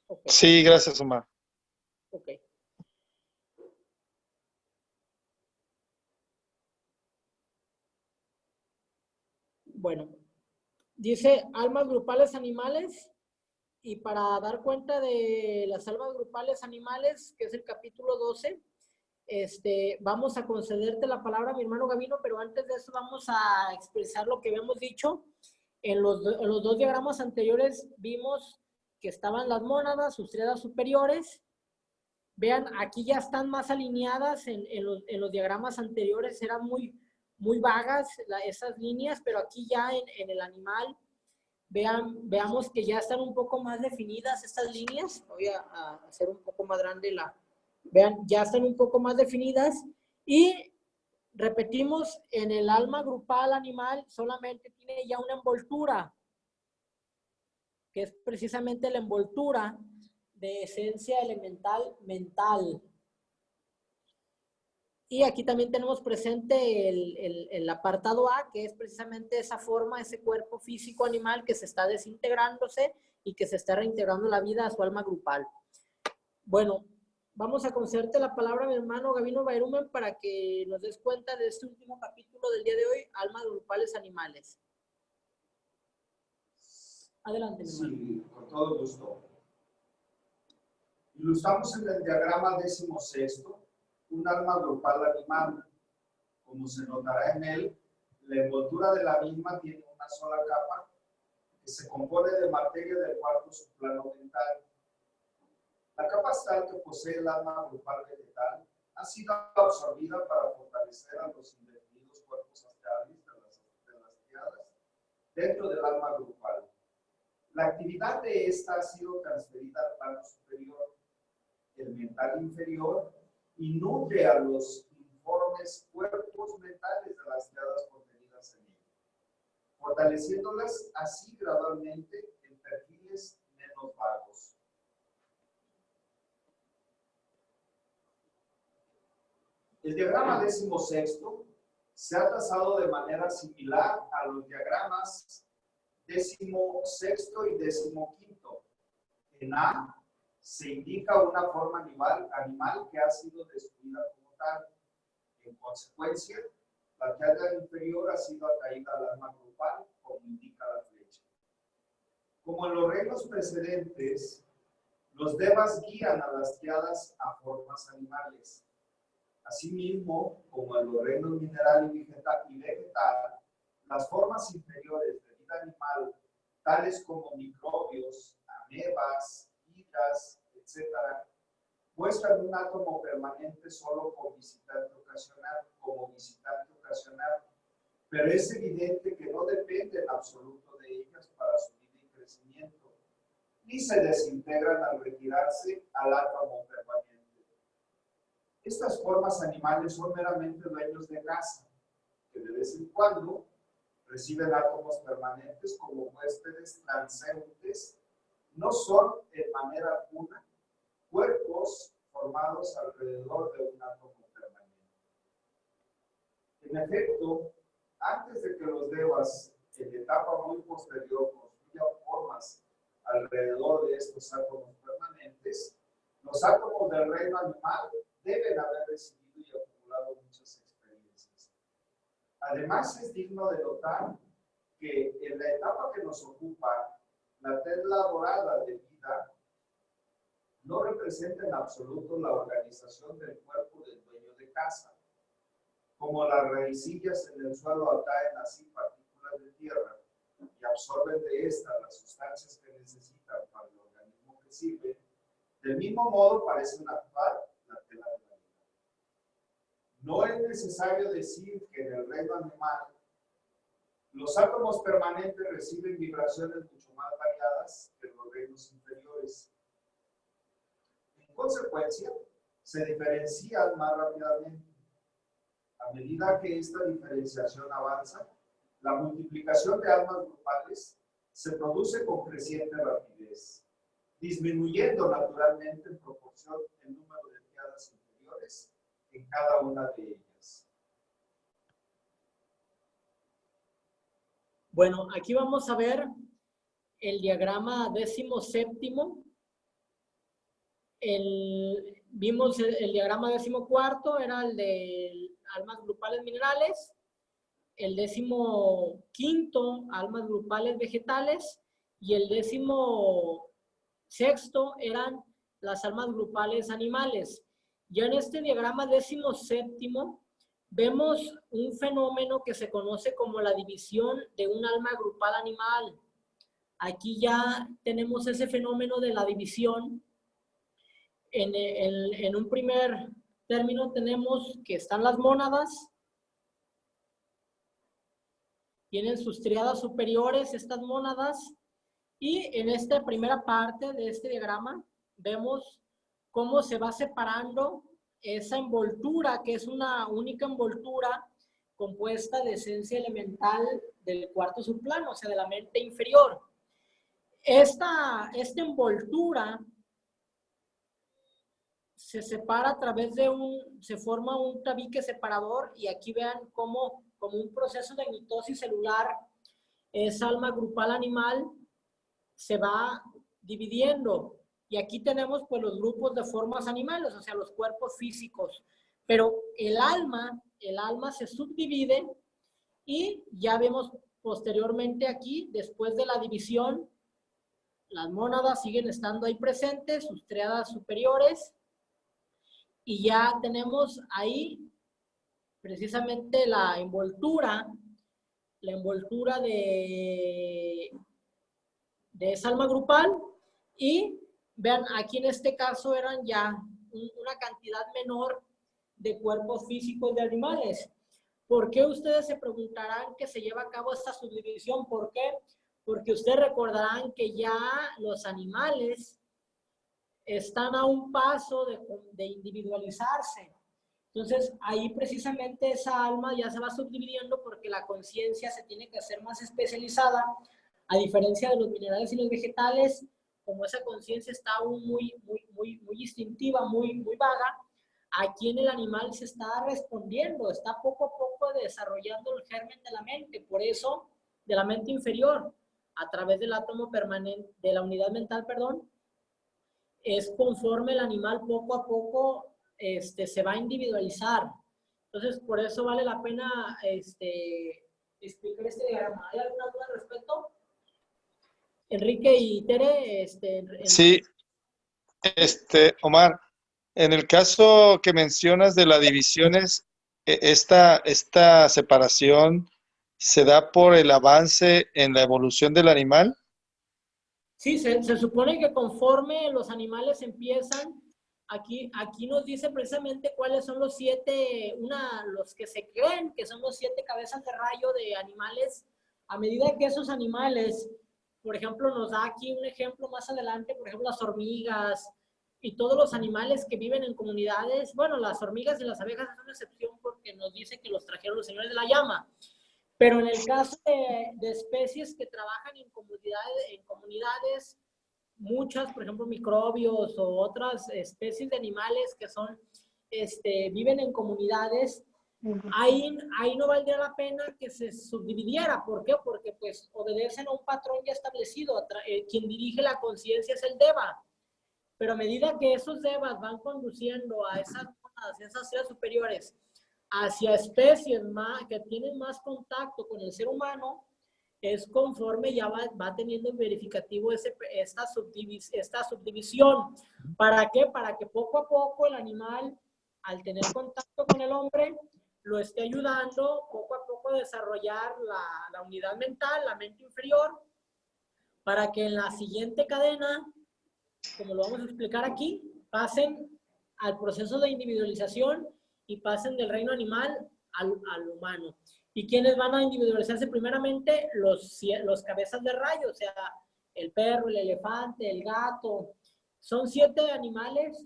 [SPEAKER 1] Okay.
[SPEAKER 2] Sí, gracias, Omar.
[SPEAKER 1] Ok. Bueno, dice almas grupales animales, y para dar cuenta de las almas grupales animales, que es el capítulo 12, vamos a concederte la palabra a mi hermano Gavino, pero antes de eso vamos a expresar lo que habíamos dicho. En los dos diagramas anteriores vimos que estaban las mónadas, sus triadas superiores. Vean, aquí ya están más alineadas. En los diagramas anteriores eran muy vagas esas líneas, pero aquí ya en el animal veamos que ya están un poco más definidas estas líneas. Voy a hacer un poco más grande vean, ya están un poco más definidas. Y repetimos, en el alma grupal animal solamente tiene ya una envoltura, que es precisamente la envoltura de esencia elemental mental. Y aquí también tenemos presente el apartado A, que es precisamente esa forma, ese cuerpo físico animal que se está desintegrándose y que se está reintegrando la vida a su alma grupal. Bueno, vamos a concederte la palabra a mi hermano Gavino Bairumen para que nos des cuenta de este último capítulo del día de hoy, almas grupales animales. Adelante, mi hermano.
[SPEAKER 3] Sí, con todo gusto. Ilustramos en el diagrama 16º un alma grupal animal. Como se notará en él, la envoltura de la misma tiene una sola capa que se compone de materia del cuarto subplano mental. La capa astral que posee el alma grupal vegetal ha sido absorbida para fortalecer a los indefinidos cuerpos astrales de las triadas dentro del alma grupal. La actividad de esta ha sido transferida al plano superior, el mental inferior, y nutre a los informes cuerpos mentales de las triadas contenidas en él, fortaleciéndolas así gradualmente en perfiles menos vagos. El diagrama 16º se ha trazado de manera similar a los diagramas 16º y 15º. En A se indica una forma animal que ha sido destruida como tal. En consecuencia, la triada inferior ha sido atraída al alma grupal, como indica la flecha. Como en los reinos precedentes, los devas guían a las triadas a formas animales. Asimismo, como en los reinos mineral y vegetal, las formas inferiores de vida animal, tales como microbios, amebas, hidras, etc., muestran un átomo permanente solo como visitante ocasional, pero es evidente que no depende en absoluto de ellas para su vida y crecimiento, ni se desintegran al retirarse al átomo permanente. Estas formas animales son meramente dueños de casa, que de vez en cuando reciben átomos permanentes como huéspedes transeúntes. No son en manera alguna cuerpos formados alrededor de un átomo permanente. En efecto, antes de que los devas, en etapa muy posterior, construyan formas alrededor de estos átomos permanentes, los átomos del reino animal deben haber recibido y acumulado muchas experiencias. Además, es digno de notar que en la etapa que nos ocupa, la tela dorada de vida no representa en absoluto la organización del cuerpo del dueño de casa. Como las raicillas en el suelo atraen así partículas de tierra y absorben de estas las sustancias que necesitan para el organismo que sirve, del mismo modo parecen actuar la tela de la vida. No es necesario decir que en el reino animal los átomos permanentes reciben vibraciones mucho más variadas que en los reinos inferiores. En consecuencia, se diferencian más rápidamente. A medida que esta diferenciación avanza, la multiplicación de almas grupales se produce con creciente rapidez, disminuyendo naturalmente en proporción el número de triadas inferiores en cada una de ellas.
[SPEAKER 1] Bueno, aquí vamos a ver el diagrama 17º. Vimos el diagrama 14º, era el de almas grupales minerales. El 15º, almas grupales vegetales. Y el 16º eran las almas grupales animales. Ya en este diagrama 17º vemos un fenómeno que se conoce como la división de un alma grupal animal. Aquí ya tenemos ese fenómeno de la división. En un primer término tenemos que están las mónadas. Tienen sus triadas superiores estas mónadas. Y en esta primera parte de este diagrama vemos cómo se va separando esa envoltura, que es una única envoltura compuesta de esencia elemental del cuarto subplano, o sea, de la mente inferior. Esta envoltura se separa a través de se forma un tabique separador, y aquí vean cómo, como un proceso de mitosis celular, esa alma grupal animal se va dividiendo. Y aquí tenemos pues los grupos de formas animales, o sea, los cuerpos físicos. Pero el alma se subdivide, y ya vemos posteriormente aquí, después de la división, las mónadas siguen estando ahí presentes, sus triadas superiores, y ya tenemos ahí precisamente la envoltura de esa alma grupal. Y vean, aquí en este caso eran ya una cantidad menor de cuerpos físicos de animales. ¿Por qué ustedes se preguntarán que se lleva a cabo esta subdivisión? ¿Por qué? Porque ustedes recordarán que ya los animales están a un paso de individualizarse. Entonces, ahí precisamente esa alma ya se va subdividiendo, porque la conciencia se tiene que hacer más especializada. A diferencia de los minerales y los vegetales, como esa conciencia está aún muy instintiva, muy vaga, aquí en el animal se está respondiendo, está poco a poco desarrollando el germen de la mente. Por eso, de la mente inferior, a través del átomo permanente, de la unidad mental, perdón, es conforme el animal poco a poco se va a individualizar. Entonces, por eso vale la pena explicar este diagrama. ¿Hay alguna duda al respecto? Enrique y Tere.
[SPEAKER 2] Sí, Omar, en el caso que mencionas de las divisiones, esta separación se da por el avance en la evolución del animal.
[SPEAKER 1] Sí, se supone que conforme los animales empiezan, aquí nos dice precisamente cuáles son los 7, los que se creen que son los 7 cabezas de rayo de animales. A medida que esos animales, por ejemplo, nos da aquí un ejemplo más adelante, por ejemplo, las hormigas y todos los animales que viven en comunidades. Bueno, las hormigas y las abejas es una excepción porque nos dice que los trajeron los señores de la llama. Pero en el caso de especies que trabajan en comunidades, muchas, por ejemplo, microbios o otras especies de animales que son, viven en comunidades, ahí no valdría la pena que se subdividiera. ¿Por qué? Porque pues obedecen a un patrón ya establecido. Quien dirige la conciencia es el Deva. Pero a medida que esos Devas van conduciendo a esas seres superiores, hacia especies que tienen más contacto con el ser humano, es conforme ya va teniendo verificativo esta subdivisión. ¿Para qué? Para que poco a poco el animal, al tener contacto con el hombre, lo esté ayudando poco a poco a desarrollar la unidad mental, la mente inferior, para que en la siguiente cadena, como lo vamos a explicar aquí, pasen al proceso de individualización y pasen del reino animal al humano. ¿Y quiénes van a individualizarse primeramente? Los cabezas de rayo, o sea, el perro, el elefante, el gato. Son 7 animales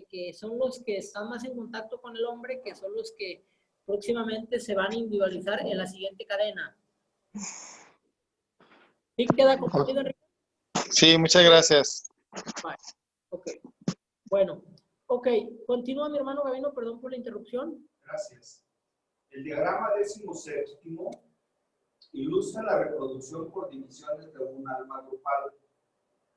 [SPEAKER 1] que son los que están más en contacto con el hombre, que son los que próximamente se van a individualizar en la siguiente cadena. ¿Sí queda comprendido, Enrique?
[SPEAKER 2] Sí, muchas gracias.
[SPEAKER 1] Vale. Ok. Bueno. Ok. Continúa mi hermano Gabino, perdón por la interrupción.
[SPEAKER 3] Gracias. El diagrama 17º ilustra la reproducción por divisiones de un alma grupal.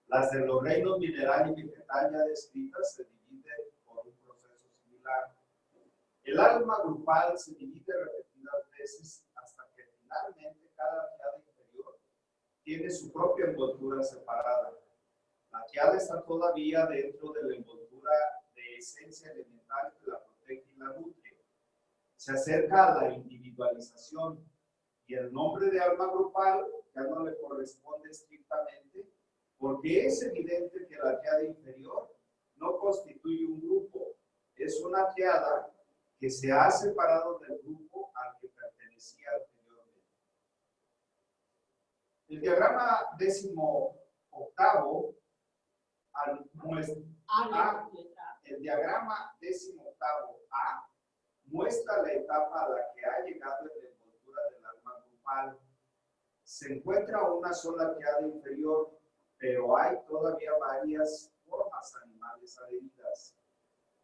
[SPEAKER 3] Las de los reinos mineral y vegetal ya descritas se dividen por un proceso similar. El alma grupal se divide repetidas veces hasta que finalmente cada triada inferior tiene su propia envoltura separada. La triada está todavía dentro de la envoltura de esencia elemental que la protege y la nutre. Se acerca a la individualización y el nombre de alma grupal ya no le corresponde estrictamente porque es evidente que la triada inferior no constituye un grupo, es una triada que se ha separado del grupo al que pertenecía anteriormente. El diagrama 18º el diagrama 18º-A muestra la etapa a la que ha llegado en la envoltura del alma grupal. Se encuentra una sola triada inferior, pero hay todavía varias formas animales adheridas.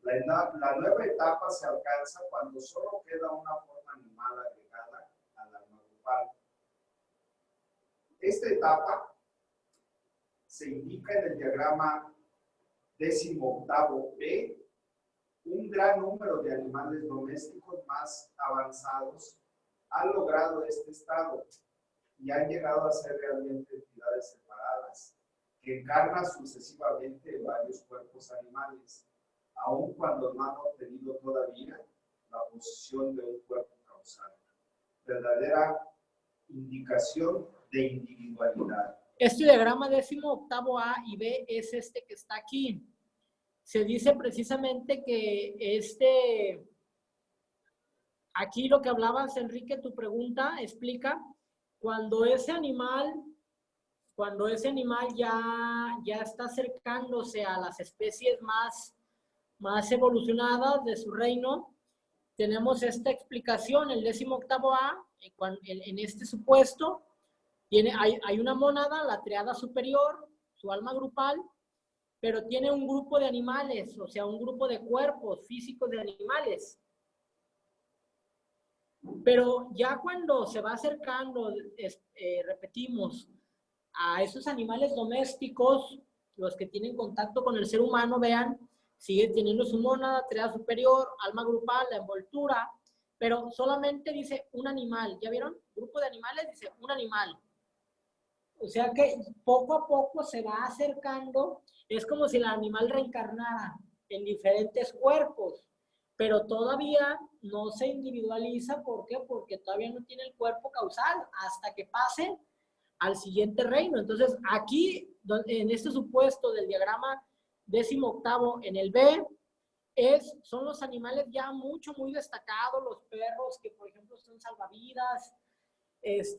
[SPEAKER 3] La nueva etapa se alcanza cuando solo queda una forma animal agregada al alma grupal. Esta etapa se indica en el diagrama 18º-B. Un gran número de animales domésticos más avanzados han logrado este estado y han llegado a ser realmente entidades separadas que encarnan sucesivamente en varios cuerpos animales, aun cuando no han obtenido todavía la posición de un cuerpo causal. Verdadera indicación de individualidad.
[SPEAKER 1] Este diagrama 18º-A y B es este que está aquí. Se dice precisamente que aquí lo que hablabas, Enrique, tu pregunta explica, cuando ese animal ya está acercándose a las especies más evolucionadas de su reino, tenemos esta explicación, el 18º-A, en este supuesto, hay una mónada, la triada superior, su alma grupal, pero tiene un grupo de animales, o sea, un grupo de cuerpos físicos de animales. Pero ya cuando se va acercando, repetimos, a esos animales domésticos, los que tienen contacto con el ser humano, vean, sigue teniendo su mónada, triada superior, alma grupal, la envoltura, pero solamente dice un animal. ¿Ya vieron? Grupo de animales dice un animal. O sea que poco a poco se va acercando, es como si el animal reencarnara en diferentes cuerpos, pero todavía no se individualiza. ¿Por qué? Porque todavía no tiene el cuerpo causal. Hasta que pase al siguiente reino. Entonces, aquí, en este supuesto del diagrama 18º, en el B, son los animales ya muy destacados, los perros que, por ejemplo, son salvavidas,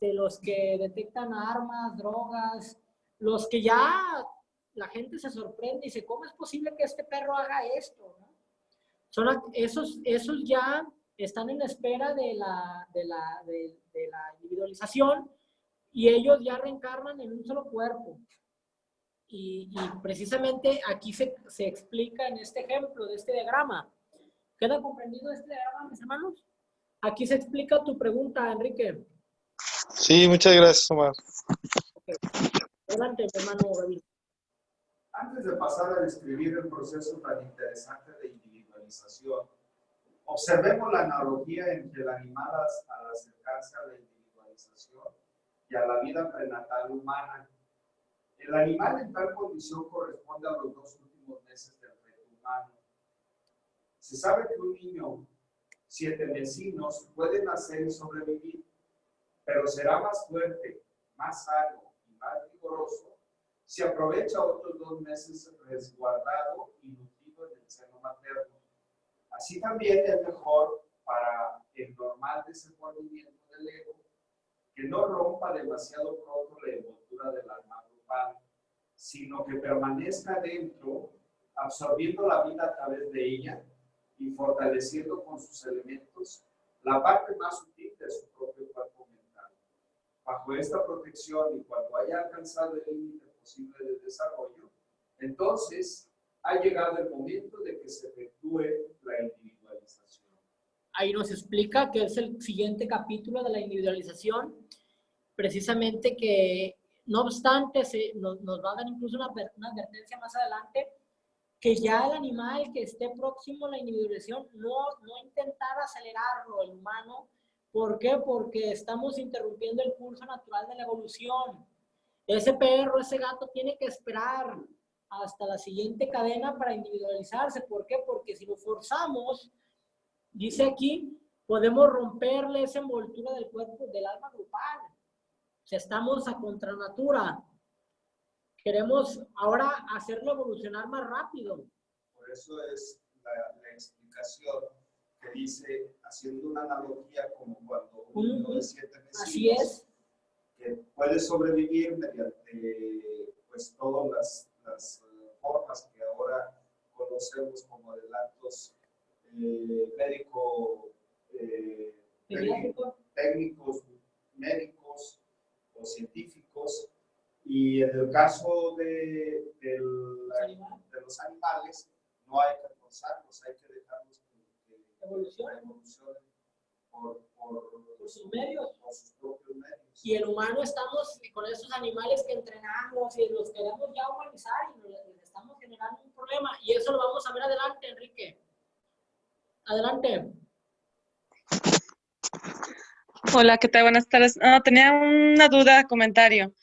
[SPEAKER 1] los que detectan armas, drogas, los que ya la gente se sorprende y dice, ¿cómo es posible que este perro haga esto? ¿No? Esos ya están en espera de la individualización y ellos ya reencarnan en un solo cuerpo. Y precisamente aquí se explica en este ejemplo de este diagrama. ¿Queda comprendido este diagrama, mis hermanos? Aquí se explica tu pregunta, Enrique.
[SPEAKER 2] Sí, muchas gracias, Omar.
[SPEAKER 1] Okay. Adelante, mi hermano David.
[SPEAKER 3] Antes de pasar a describir el proceso tan interesante de individualización, observemos la analogía entre el animal al acercarse a la individualización y a la vida prenatal humana. El animal en tal condición corresponde a los 2 últimos meses del feto humano. Se sabe que un niño 7 mesinos puede nacer y sobrevivir, pero será más fuerte, más sano y más vigoroso si aprovecha otros 2 meses resguardado y nutrido en el seno materno. Así también es mejor para el normal desenvolvimiento del ego que no rompa demasiado pronto la envoltura del alma grupal, sino que permanezca dentro, absorbiendo la vida a través de ella y fortaleciendo con sus elementos la parte más sutil de su propio cuerpo mental. Bajo esta protección y cuando haya alcanzado el límite posible de desarrollo, entonces ha llegado el momento de que se efectúe la individualización.
[SPEAKER 1] Ahí nos explica que es el siguiente capítulo de la individualización, precisamente que no obstante nos va a dar incluso una advertencia más adelante, que ya el animal que esté próximo a la individualización no intentar acelerarlo, el humano. ¿Por qué? Porque estamos interrumpiendo el curso natural de la evolución. Ese perro, ese gato tiene que esperar hasta la siguiente cadena para individualizarse. ¿Por qué? Porque si lo forzamos, dice aquí, podemos romperle esa envoltura del cuerpo, del alma grupal. O sea, estamos a contranatura. Queremos ahora hacerlo evolucionar más rápido.
[SPEAKER 3] Por eso es la explicación que dice, haciendo una analogía como cuando un niño de 7 meses,
[SPEAKER 1] así es,
[SPEAKER 3] que puede sobrevivir mediante pues todas las formas que ahora conocemos como adelantos técnicos, médicos o científicos, y en el caso de los animales no hay que forzarlos, hay que dejarlos que evolucionen por sus medios, por sus propios medios.
[SPEAKER 1] Y el humano estamos con esos animales que entrenamos y los queremos ya humanizar y les estamos generando un problema. Y eso lo vamos a ver adelante, Enrique. Adelante.
[SPEAKER 4] Hola, ¿qué tal? Buenas tardes. Tenía una duda, comentario.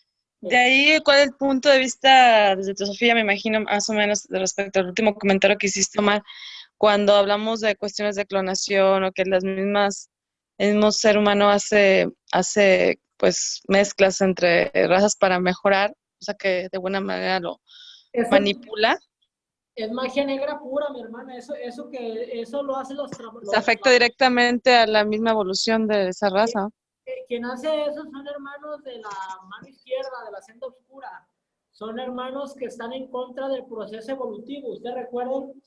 [SPEAKER 4] De ahí, ¿cuál es el punto de vista desde tu Sofía, me imagino, más o menos, respecto al último comentario que hiciste, Omar, cuando hablamos de cuestiones de clonación o que el mismo ser humano hace pues mezclas entre razas para mejorar, o sea que de buena manera lo manipula?
[SPEAKER 1] Es magia negra pura, mi hermana. Eso lo hacen los
[SPEAKER 4] Se afecta directamente a la misma evolución de esa raza.
[SPEAKER 1] Quien hace eso son hermanos de la mano izquierda, de la senda oscura. Son hermanos que están en contra del proceso evolutivo. Ustedes recuerden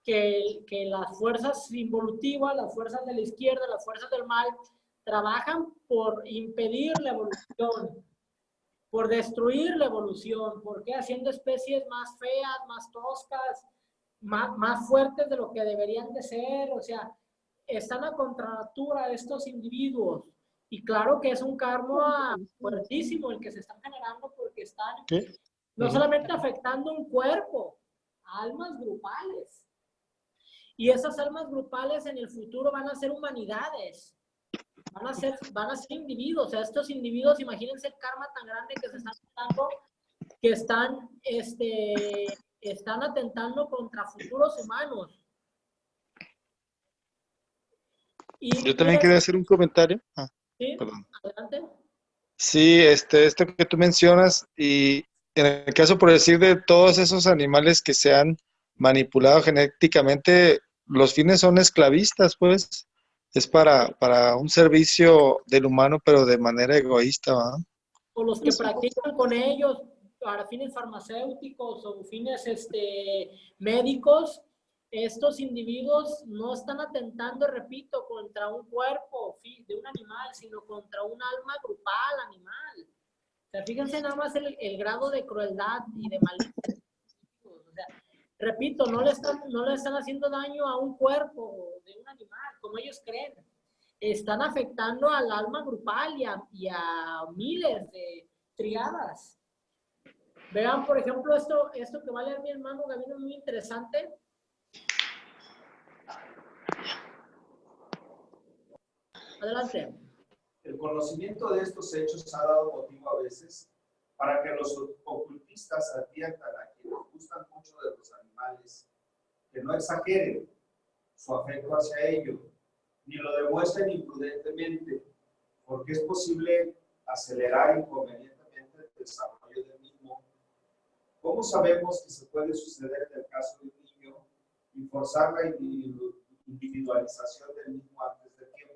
[SPEAKER 1] que las fuerzas involutivas, las fuerzas de la izquierda, las fuerzas del mal, trabajan por impedir la evolución, por destruir la evolución. ¿Por qué? Haciendo especies más feas, más toscas, más fuertes de lo que deberían de ser. O sea, están a contranatura estos individuos. Y claro que es un karma fuertísimo el que se están generando, porque están no solamente afectando un cuerpo, almas grupales. Y esas almas grupales en el futuro van a ser humanidades, van a ser individuos. O sea, estos individuos, imagínense el karma tan grande que se están dando, que están atentando contra futuros humanos.
[SPEAKER 2] Yo también quería hacer un comentario.
[SPEAKER 1] Sí,
[SPEAKER 2] perdón.
[SPEAKER 1] adelante.
[SPEAKER 2] Sí, esto que tú mencionas, y en el caso, por decir, de todos esos animales que se han manipulado genéticamente, los fines son esclavistas, pues. Es para un servicio del humano, pero de manera egoísta, ¿va?
[SPEAKER 1] O los que practican con ellos para fines farmacéuticos o fines médicos, estos individuos no están atentando, repito, contra un cuerpo de un animal, sino contra un alma grupal animal. O sea, fíjense nada más el grado de crueldad y de malicia. O sea, repito, no le están haciendo daño a un cuerpo de un animal, como ellos creen. Están afectando al alma grupal y a miles de triadas. Vean, por ejemplo, esto que va a leer mi hermano Gavino es muy interesante. Adelante.
[SPEAKER 3] El conocimiento de estos hechos ha dado motivo a veces para que los ocultistas adviertan a quienes gustan mucho de los animales que no exageren su afecto hacia ellos, ni lo demuestren imprudentemente, porque es posible acelerar inconvenientemente el desarrollo del mismo. ¿Cómo sabemos que se puede suceder en el caso de un niño y forzar la individualización del mismo antes del tiempo?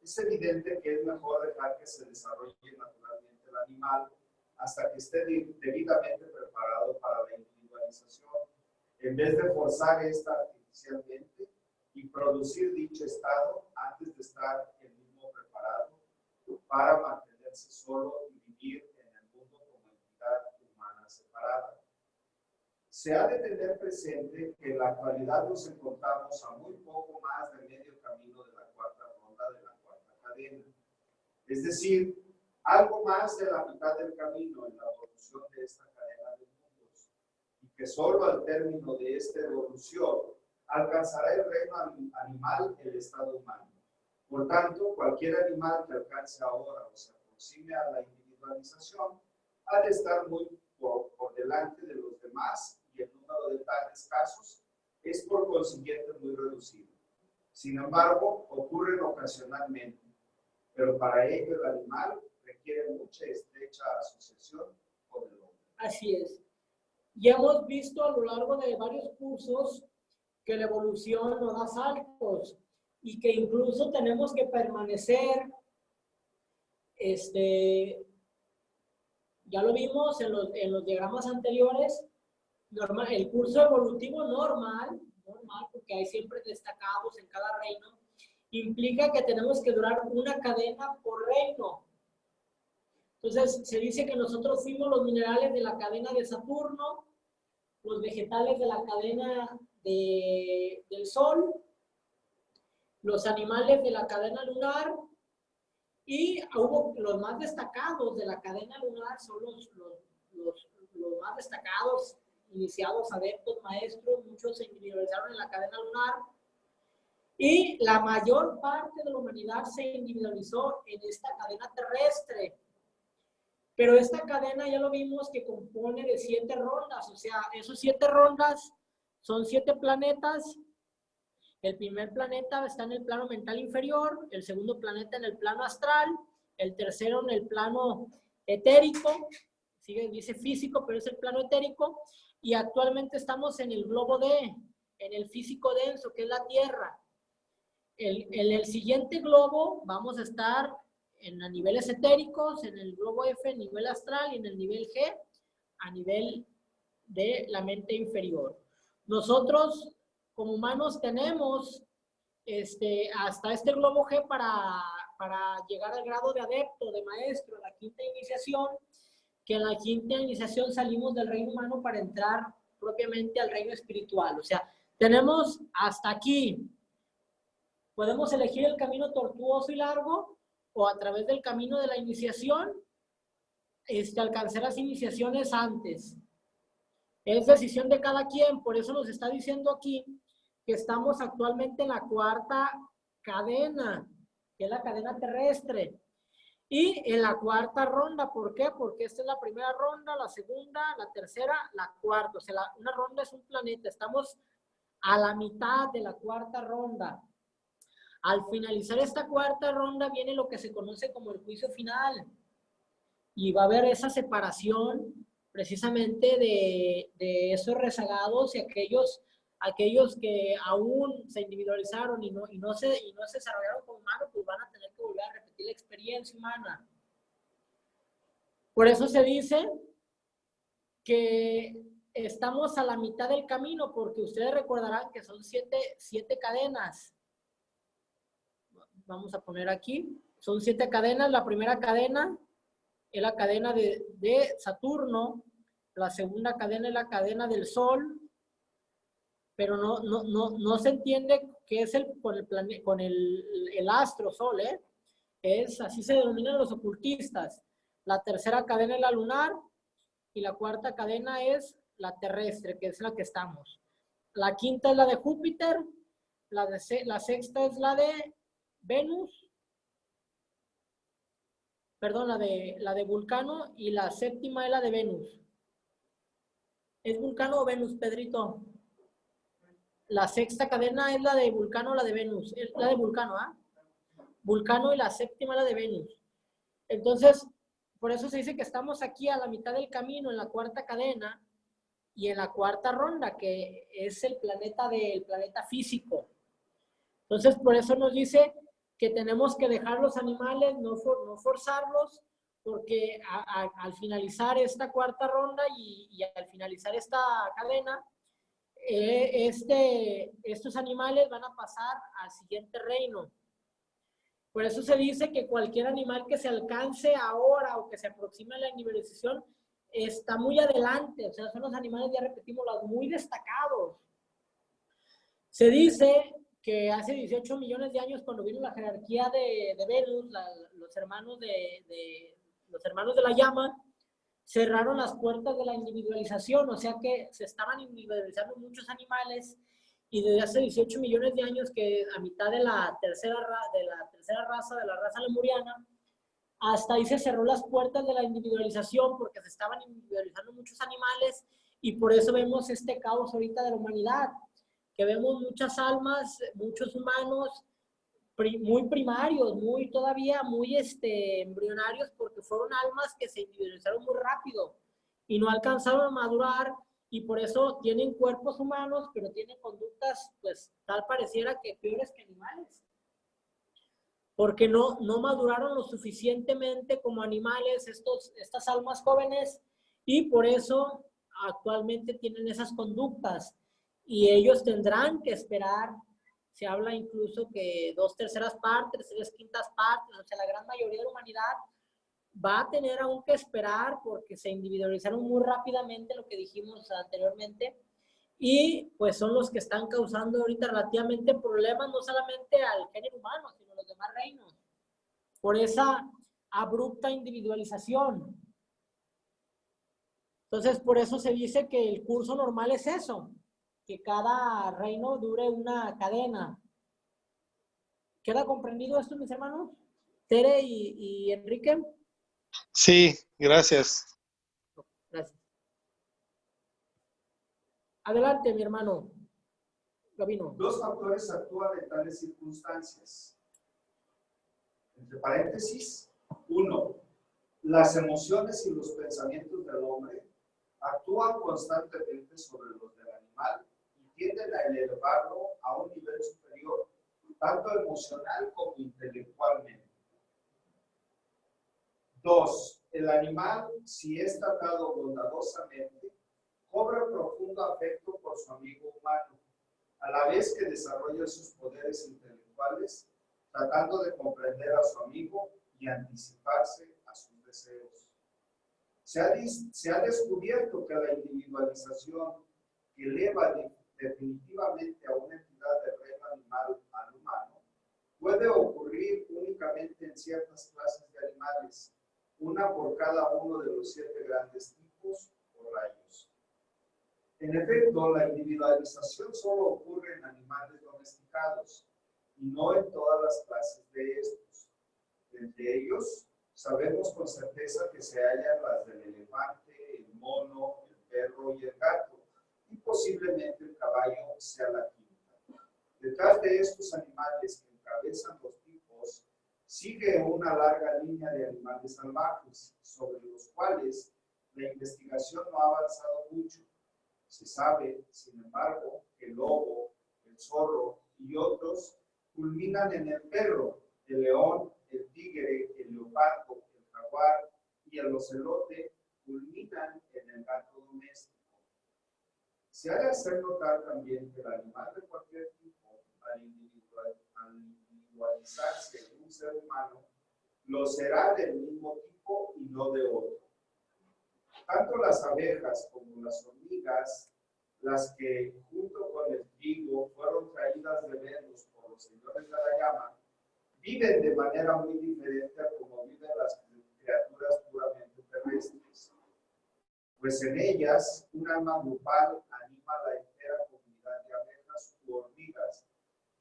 [SPEAKER 3] Es evidente que es mejor dejar que se desarrolle naturalmente el animal hasta que esté debidamente preparado para la individualización, en vez de forzar esta artificialmente y producir dicho estado antes de estar el mismo preparado para mantenerse solo y vivir en el mundo como entidad humana separada. Se ha de tener presente que en la actualidad nos encontramos a muy poco más de medio camino de la cuarta ronda de la cuarta cadena. Es decir, algo más de la mitad del camino en la evolución de esta cadena de mundos, y que solo al término de esta evolución alcanzará el reino animal el estado humano. Por tanto, cualquier animal que alcance ahora o se aproxime a la individualización ha de estar muy por delante de los demás, y el número de tales casos es por consiguiente muy reducido. Sin embargo, ocurren ocasionalmente, pero para ello el animal requiere mucha estrecha asociación con el hombre.
[SPEAKER 1] Así es. Ya hemos visto a lo largo de varios cursos que la evolución no da saltos y que incluso tenemos que permanecer, ya lo vimos en los diagramas anteriores, el curso evolutivo normal, porque hay siempre destacados en cada reino, implica que tenemos que durar una cadena por reino. Entonces, se dice que nosotros fuimos los minerales de la cadena de Saturno, los vegetales de la cadena del Sol, los animales de la cadena lunar, y hubo los más destacados de la cadena lunar, son los más destacados, iniciados, adeptos, maestros, muchos se individualizaron en la cadena lunar, y la mayor parte de la humanidad se individualizó en esta cadena terrestre. Pero esta cadena ya lo vimos que compone de 7 rondas, o sea, esos 7 rondas son 7 planetas. El primer planeta está en el plano mental inferior, el segundo planeta en el plano astral, el tercero en el plano etérico, dice físico, pero es el plano etérico, y actualmente estamos en el globo D, en el físico denso, que es la Tierra. En el siguiente globo vamos a estar a niveles etéricos, en el globo F a nivel astral y en el nivel G a nivel de la mente inferior. Nosotros como humanos tenemos hasta este globo G para llegar al grado de adepto, de maestro, la quinta iniciación, que en la quinta iniciación salimos del reino humano para entrar propiamente al reino espiritual. O sea, tenemos hasta aquí. Podemos elegir el camino tortuoso y largo o a través del camino de la iniciación alcanzar las iniciaciones antes. Es decisión de cada quien, por eso nos está diciendo aquí que estamos actualmente en la cuarta cadena, que es la cadena terrestre. Y en la cuarta ronda, ¿por qué? Porque esta es la primera ronda, la segunda, la tercera, la cuarta. O sea, una ronda es un planeta. Estamos a la mitad de la cuarta ronda. Al finalizar esta cuarta ronda viene lo que se conoce como el juicio final. y va a haber esa separación precisamente de esos rezagados y aquellos que aún se individualizaron y no se desarrollaron como humanos, pues van a tener que volver a repetir la experiencia humana. Por eso se dice que estamos a la mitad del camino, porque ustedes recordarán que son siete cadenas. Vamos a poner aquí, son 7 cadenas. La primera cadena es la cadena de Saturno, la segunda cadena es la cadena del Sol, pero no se entiende qué es con el astro Sol, ¿eh? Así se denominan los ocultistas. La tercera cadena es la lunar y la cuarta cadena es la terrestre, que es la que estamos. La quinta es la de Júpiter, la sexta es la de Venus, perdón, la de Vulcano, y la séptima es la de Venus. ¿Es Vulcano o Venus, Pedrito? La sexta cadena es la de Vulcano o la de Venus. Es la de Vulcano, ¿ah? Vulcano, y la séptima es la de Venus. Entonces, por eso se dice que estamos aquí a la mitad del camino, en la cuarta cadena y en la cuarta ronda, que es el planeta físico. Entonces, por eso nos dice que tenemos que dejar los animales, no forzarlos, porque al finalizar esta cuarta ronda y al finalizar esta cadena, estos animales van a pasar al siguiente reino. Por eso se dice que cualquier animal que se alcance ahora o que se aproxime a la individualización está muy adelante, o sea, son los animales, ya repetimos, los muy destacados. Se dice que hace 18 millones de años, cuando vino la jerarquía de Venus, los hermanos de la llama, cerraron las puertas de la individualización, o sea que se estaban individualizando muchos animales, y desde hace 18 millones de años, que a mitad de la tercera raza, de la raza lemuriana, hasta ahí se cerró las puertas de la individualización, porque se estaban individualizando muchos animales, y por eso vemos este caos ahorita de la humanidad, que vemos muchas almas, muchos humanos muy primarios, todavía muy embrionarios, porque fueron almas que se individualizaron muy rápido y no alcanzaron a madurar, y por eso tienen cuerpos humanos, pero tienen conductas, pues tal pareciera que peores que animales, porque no maduraron lo suficientemente como animales estas almas jóvenes, y por eso actualmente tienen esas conductas, y ellos tendrán que esperar. Se habla incluso que 2/3 partes, 3/5 partes, o sea, la gran mayoría de la humanidad va a tener aún que esperar, porque se individualizaron muy rápidamente, lo que dijimos anteriormente, y pues son los que están causando ahorita relativamente problemas, no solamente al género humano, sino a los demás reinos, por esa abrupta individualización. Entonces, por eso se dice que el curso normal es eso, que cada reino dure una cadena. ¿Queda comprendido esto, mis hermanos? Tere y Enrique.
[SPEAKER 2] Sí, gracias.
[SPEAKER 1] Gracias. Adelante, mi hermano Gabino.
[SPEAKER 3] 2 factores actúan en tales circunstancias. Entre paréntesis, 1. Las emociones y los pensamientos del hombre actúan constantemente sobre los del animal y tienden a elevarlo a un nivel superior, tanto emocional como intelectualmente. 2. El animal, si es tratado bondadosamente, cobra profundo afecto por su amigo humano, a la vez que desarrolla sus poderes intelectuales, tratando de comprender a su amigo y anticiparse a sus deseos. Se ha descubierto que la individualización que eleva definitivamente a una entidad del reino animal al humano puede ocurrir únicamente en ciertas clases de animales, una por cada uno de los 7 grandes tipos o rayos. En efecto, la individualización solo ocurre en animales domesticados y no en todas las clases de estos. Entre ellos, sabemos con certeza que se hallan las del elefante, el mono, el perro y el gato, y posiblemente el caballo sea la quinta. Detrás de estos animales que encabezan los tipos, Sigue una larga línea de animales salvajes, sobre los cuales la investigación no ha avanzado mucho. Se sabe, sin embargo, que el lobo, el zorro y otros culminan en el perro, el león, el tigre, el leopardo, el jaguar y el ocelote culminan en el gato doméstico. Se ha de hacer notar también que el animal de cualquier tipo, al individualizarse en un ser humano, lo será del mismo tipo y no de otro. Tanto las abejas como las hormigas, las que junto con el trigo fueron traídas de Venus por los señores de la llama, viven de manera muy diferente a como viven las criaturas puramente terrestres. Pues en ellas, un alma grupal anima a la entera comunidad de abejas u hormigas,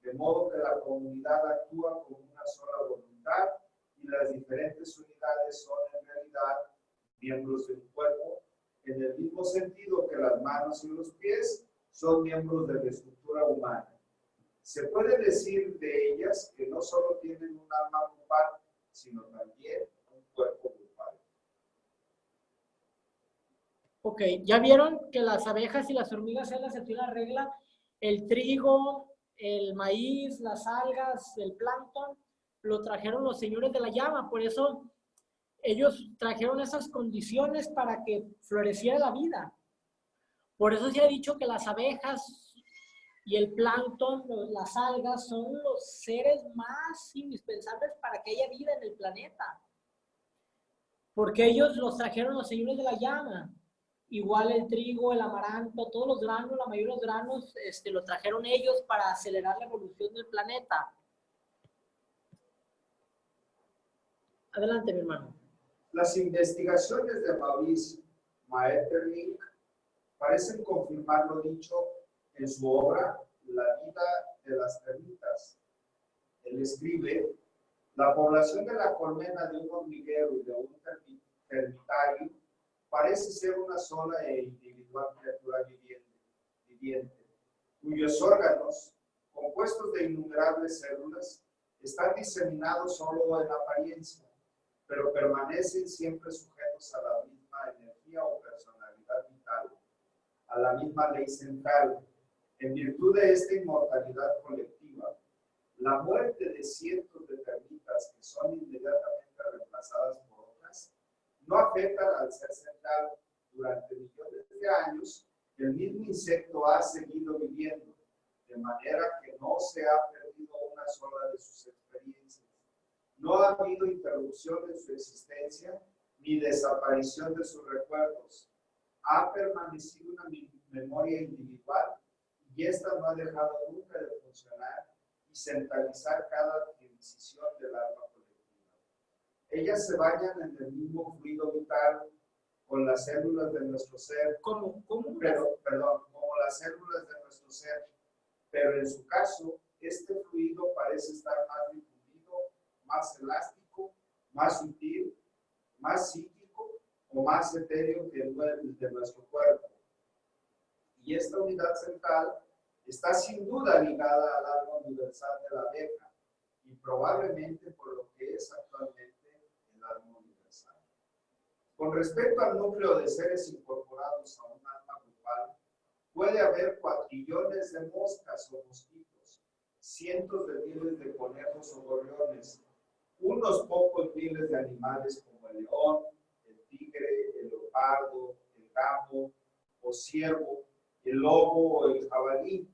[SPEAKER 3] de modo que la comunidad actúa con una sola voluntad y las diferentes unidades son en realidad miembros de un cuerpo, en el mismo sentido que las manos y los pies son miembros de la estructura humana. Se puede decir de ellas que no solo tienen un alma grupal, sino también un cuerpo grupal.
[SPEAKER 1] Ok, ya vieron que las abejas y las hormigas en la séptima regla, el trigo, el maíz, las algas, el plancton, lo trajeron los señores de la llama, por eso ellos trajeron esas condiciones para que floreciera la vida. Por eso se ha dicho que las abejas y el plancton, las algas, son los seres más indispensables para que haya vida en el planeta. Porque ellos los trajeron los señores de la llama. Igual el trigo, el amaranto, todos los granos, la mayoría de los granos, lo trajeron ellos para acelerar la evolución del planeta. Adelante, mi hermano.
[SPEAKER 3] Las investigaciones de Maurice Maeterlinck parecen confirmar lo dicho en su obra La vida de las termitas. Él escribe: la población de la colmena de un hormiguero y de un termitario parece ser una sola e individual criatura viviente, cuyos órganos, compuestos de innumerables células, están diseminados solo en apariencia, pero permanecen siempre sujetos a la misma energía o personalidad vital, a la misma ley central. En virtud de esta inmortalidad colectiva, la muerte de cientos de termitas que son inmediatamente reemplazadas por otras no afectan al ser central. Durante millones de años, el mismo insecto ha seguido viviendo, de manera que no se ha perdido una sola de sus experiencias. No ha habido interrupción en su existencia ni desaparición de sus recuerdos. Ha permanecido una memoria individual y esta no ha dejado nunca de funcionar y centralizar cada decisión del alma colectiva. Ellas se bañan en el mismo fluido vital con las células de nuestro ser, como las células de nuestro ser, pero en su caso, este fluido parece estar más difundido, más elástico, más sutil, más psíquico o más etéreo que el de nuestro cuerpo. Y esta unidad central está sin duda ligada al alma universal de la abeja y probablemente por lo que es actualmente el alma universal. Con respecto al núcleo de seres incorporados a un alma grupal, puede haber cuatrillones de moscas o mosquitos, cientos de miles de conejos o gorriones, unos pocos miles de animales como el león, el tigre, el leopardo, el gamo o ciervo, el lobo o el jabalí.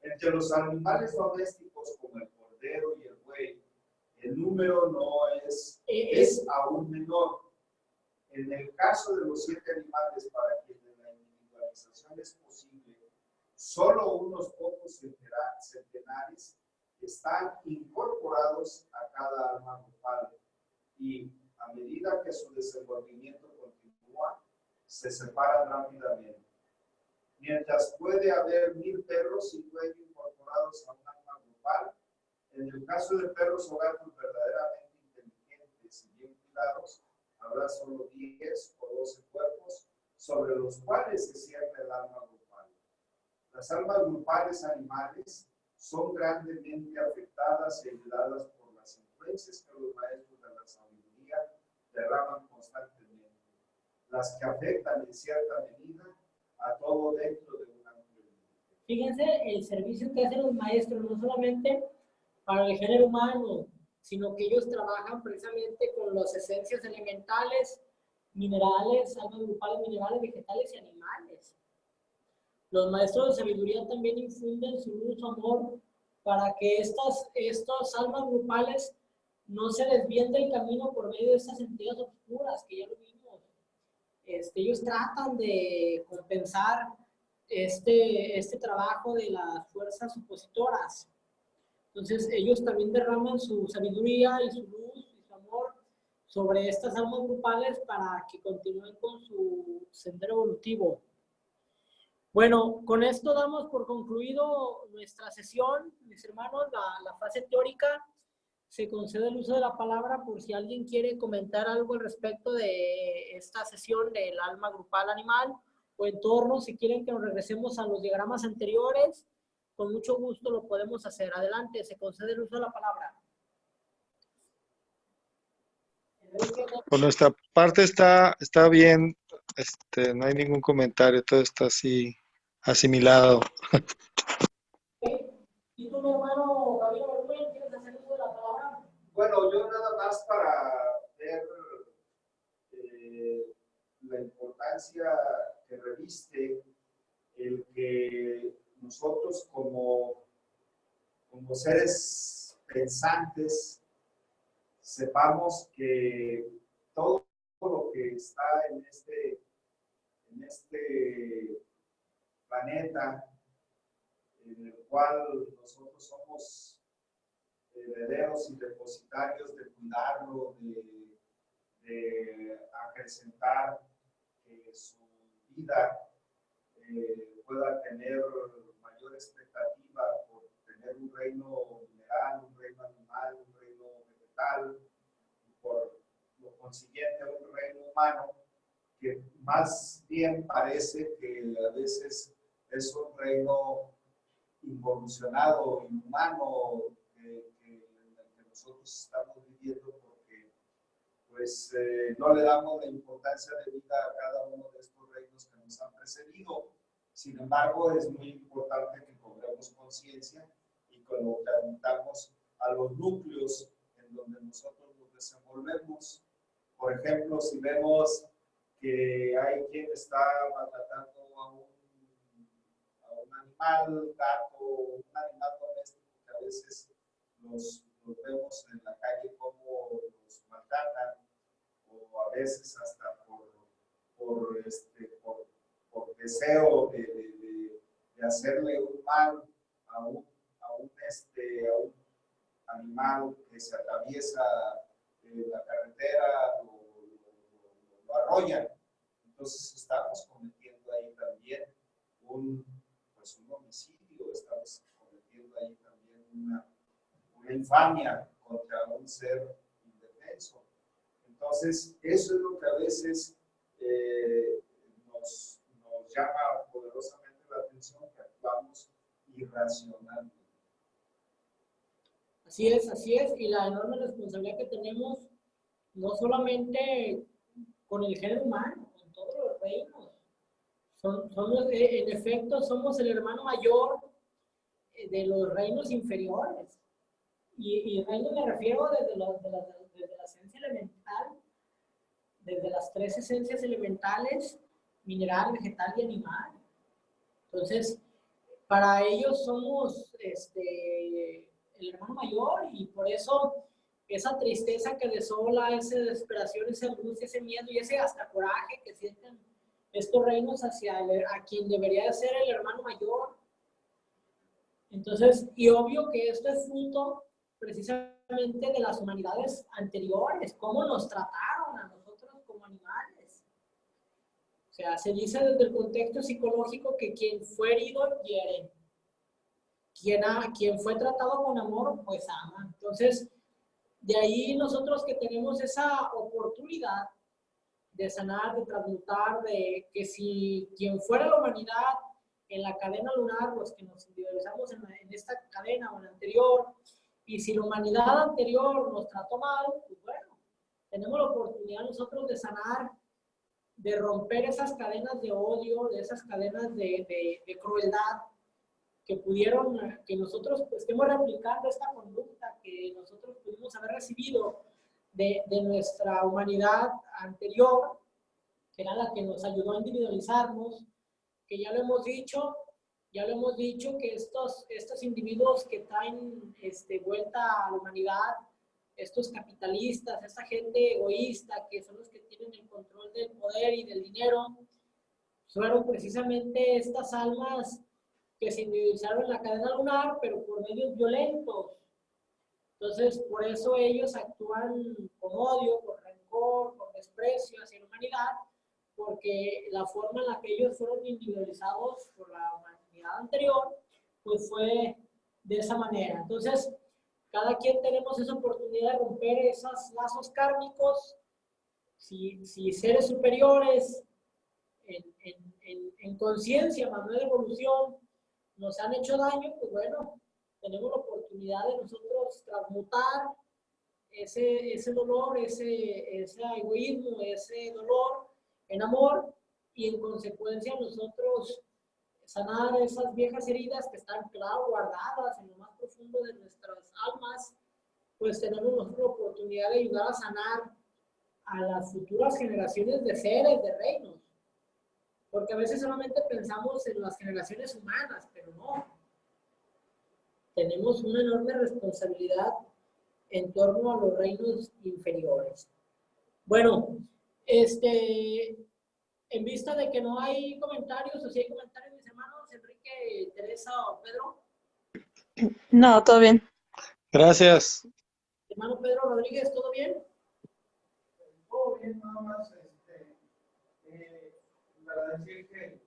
[SPEAKER 3] Entre los animales domésticos como el cordero y el buey, el número no es aún menor. En el caso de los 7 animales para quienes la individualización es posible, solo unos pocos centenares están incorporados a cada alma grupal y a medida que su desenvolvimiento continúa, se separan rápidamente. Mientras puede haber 1000 perros y dueños incorporados a un alma grupal, en el caso de perros o gatos verdaderamente inteligentes y bien cuidados, habrá solo 10 o 12 cuerpos sobre los cuales se cierra el alma grupal. Las almas grupales animales son grandemente afectadas y ayudadas por las influencias influencias que los maestros de la sabiduría derraman constantemente, las que afectan en cierta medida a todo dentro de un amplio límite.
[SPEAKER 1] Fíjense el servicio que hacen los maestros, no solamente para el género humano, sino que ellos trabajan precisamente con las esencias elementales, minerales, almas grupales, minerales, vegetales y animales. Los maestros de sabiduría también infunden su luz, su amor, para que estas almas grupales no se desvíen del camino por medio de estas entidades oscuras, que ya lo vimos. Ellos tratan de compensar este trabajo de las fuerzas opositoras. Entonces, ellos también derraman su sabiduría y su luz y su amor sobre estas almas grupales para que continúen con su sendero evolutivo. Bueno, con esto damos por concluido nuestra sesión, mis hermanos, la fase teórica. Se concede el uso de la palabra por si alguien quiere comentar algo al respecto de esta sesión del alma grupal animal o entorno. Si quieren que nos regresemos a los diagramas anteriores, con mucho gusto lo podemos hacer. Adelante, se concede el uso de la palabra.
[SPEAKER 2] Por nuestra parte está bien, no hay ningún comentario, todo está así asimilado.
[SPEAKER 1] ¿Y tú, mi hermano Gabriel Rubén, quieres hacer uso de la palabra?
[SPEAKER 3] Bueno, yo nada más para ver la importancia que reviste el que nosotros como seres pensantes sepamos que todo lo que está en este planeta, en el cual nosotros somos herederos y depositarios de cuidarlo, de acrecentar que su vida pueda tener mayor expectativa por tener un reino mineral, un reino animal, un reino vegetal, y por lo consiguiente un reino humano, que más bien parece que a veces es un reino involucionado, inhumano, en el que nosotros estamos viviendo, porque pues no le damos la importancia de vida a cada uno de estos reinos que nos han precedido. Sin embargo, es muy importante que cobremos conciencia y que lo transmitamos a los núcleos en donde nosotros nos desenvolvemos. Por ejemplo, si vemos que hay quien está maltratando a un animal, gato, un animal doméstico, que a veces los vemos en la calle como los maltratan, o a veces hasta por deseo de hacerle un mal a un animal que se atraviesa la carretera, lo arrollan. Entonces estamos cometiendo ahí también un homicidio, estamos cometiendo ahí también una infamia contra un ser indefenso. Entonces, eso es lo que a veces nos llama poderosamente la atención, que actuamos irracionalmente.
[SPEAKER 1] Así es, y la enorme responsabilidad que tenemos, no solamente con el género humano, con todos los reinos. En efecto, somos el hermano mayor de los reinos inferiores. Y reino me refiero desde la esencia elemental, desde las tres esencias elementales, mineral, vegetal y animal. Entonces, para ellos somos el hermano mayor, y por eso esa tristeza que desola, esa desesperación, esa angustia, ese miedo y ese hasta coraje que sienten estos reinos hacia a quien debería de ser el hermano mayor. Entonces, y obvio que esto es fruto precisamente de las humanidades anteriores, cómo nos trataron a nosotros como animales. O sea, se dice desde el contexto psicológico que quien fue herido hiere. Quien fue tratado con amor, pues ama. Entonces, de ahí nosotros que tenemos esa oportunidad de sanar, de transmutar, de que si quien fuera la humanidad en la cadena lunar, los que nos individualizamos en esta cadena o en la anterior, Y si la humanidad anterior nos trató mal, pues bueno, tenemos la oportunidad nosotros de sanar, de romper esas cadenas de odio, de esas cadenas de crueldad que pudieron, que nosotros pues, estemos replicando esta conducta que nosotros pudimos haber recibido de nuestra humanidad anterior, que era la que nos ayudó a individualizarnos, que ya lo hemos dicho que estos individuos que traen vuelta a la humanidad, estos capitalistas, esta gente egoísta, que son los que tienen el control del poder y del dinero, fueron precisamente estas almas que se individualizaron en la cadena lunar, pero por medios violentos. Entonces, por eso ellos actúan con odio, con rencor, con desprecio hacia la humanidad, porque la forma en la que ellos fueron individualizados por la humanidad anterior, pues fue de esa manera. Entonces, cada quien tenemos esa oportunidad de romper esos lazos kármicos. Si seres superiores en conciencia, más no de evolución, nos han hecho daño, pues bueno, tenemos la oportunidad de nosotros transmutar ese dolor, ese egoísmo, ese dolor en amor, y en consecuencia nosotros sanar esas viejas heridas que están, claro, guardadas en lo más profundo de nuestras almas. Pues tenemos nosotros la oportunidad de ayudar a sanar a las futuras generaciones de seres, de reinos. Porque a veces solamente pensamos en las generaciones humanas, pero no. Tenemos una enorme responsabilidad en torno a los reinos inferiores. Bueno, en vista de que no hay comentarios, o si hay comentarios, mis hermanos, Enrique, Teresa o Pedro.
[SPEAKER 4] No, todo bien.
[SPEAKER 2] Gracias.
[SPEAKER 1] Hermano Pedro Rodríguez, ¿todo bien?
[SPEAKER 3] Todo bien, nada más, para decir que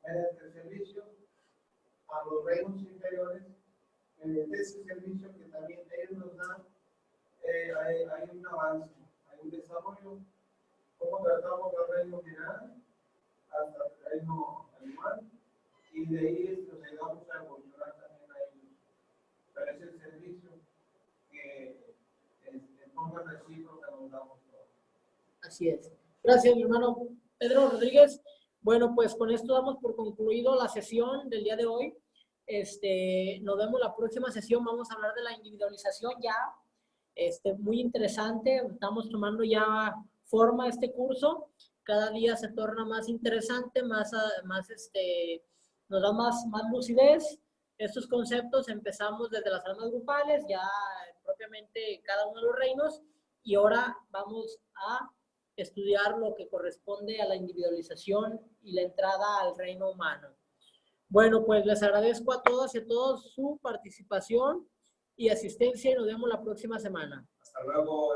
[SPEAKER 3] mediante el servicio a los reinos inferiores, mediante ese servicio que también ellos nos dan, hay un avance, hay un desarrollo. Cómo tratamos el reino general hasta el reino animal, y de ahí nos ayudamos a evolucionar también a ellos. Pero es el servicio que en forma recíproca nos damos todos.
[SPEAKER 1] Así es. Gracias, mi hermano Pedro Rodríguez. Bueno, pues con esto damos por concluido la sesión del día de hoy. Nos vemos la próxima sesión. Vamos a hablar de la individualización ya. Muy interesante. Estamos tomando ya forma este curso. Cada día se torna más interesante, nos da más lucidez. Estos conceptos empezamos desde las almas grupales, ya propiamente cada uno de los reinos, y ahora vamos a estudiar lo que corresponde a la individualización y la entrada al reino humano. Bueno, pues les agradezco a todas y a todos su participación y asistencia, y nos vemos la próxima semana.
[SPEAKER 3] Hasta luego.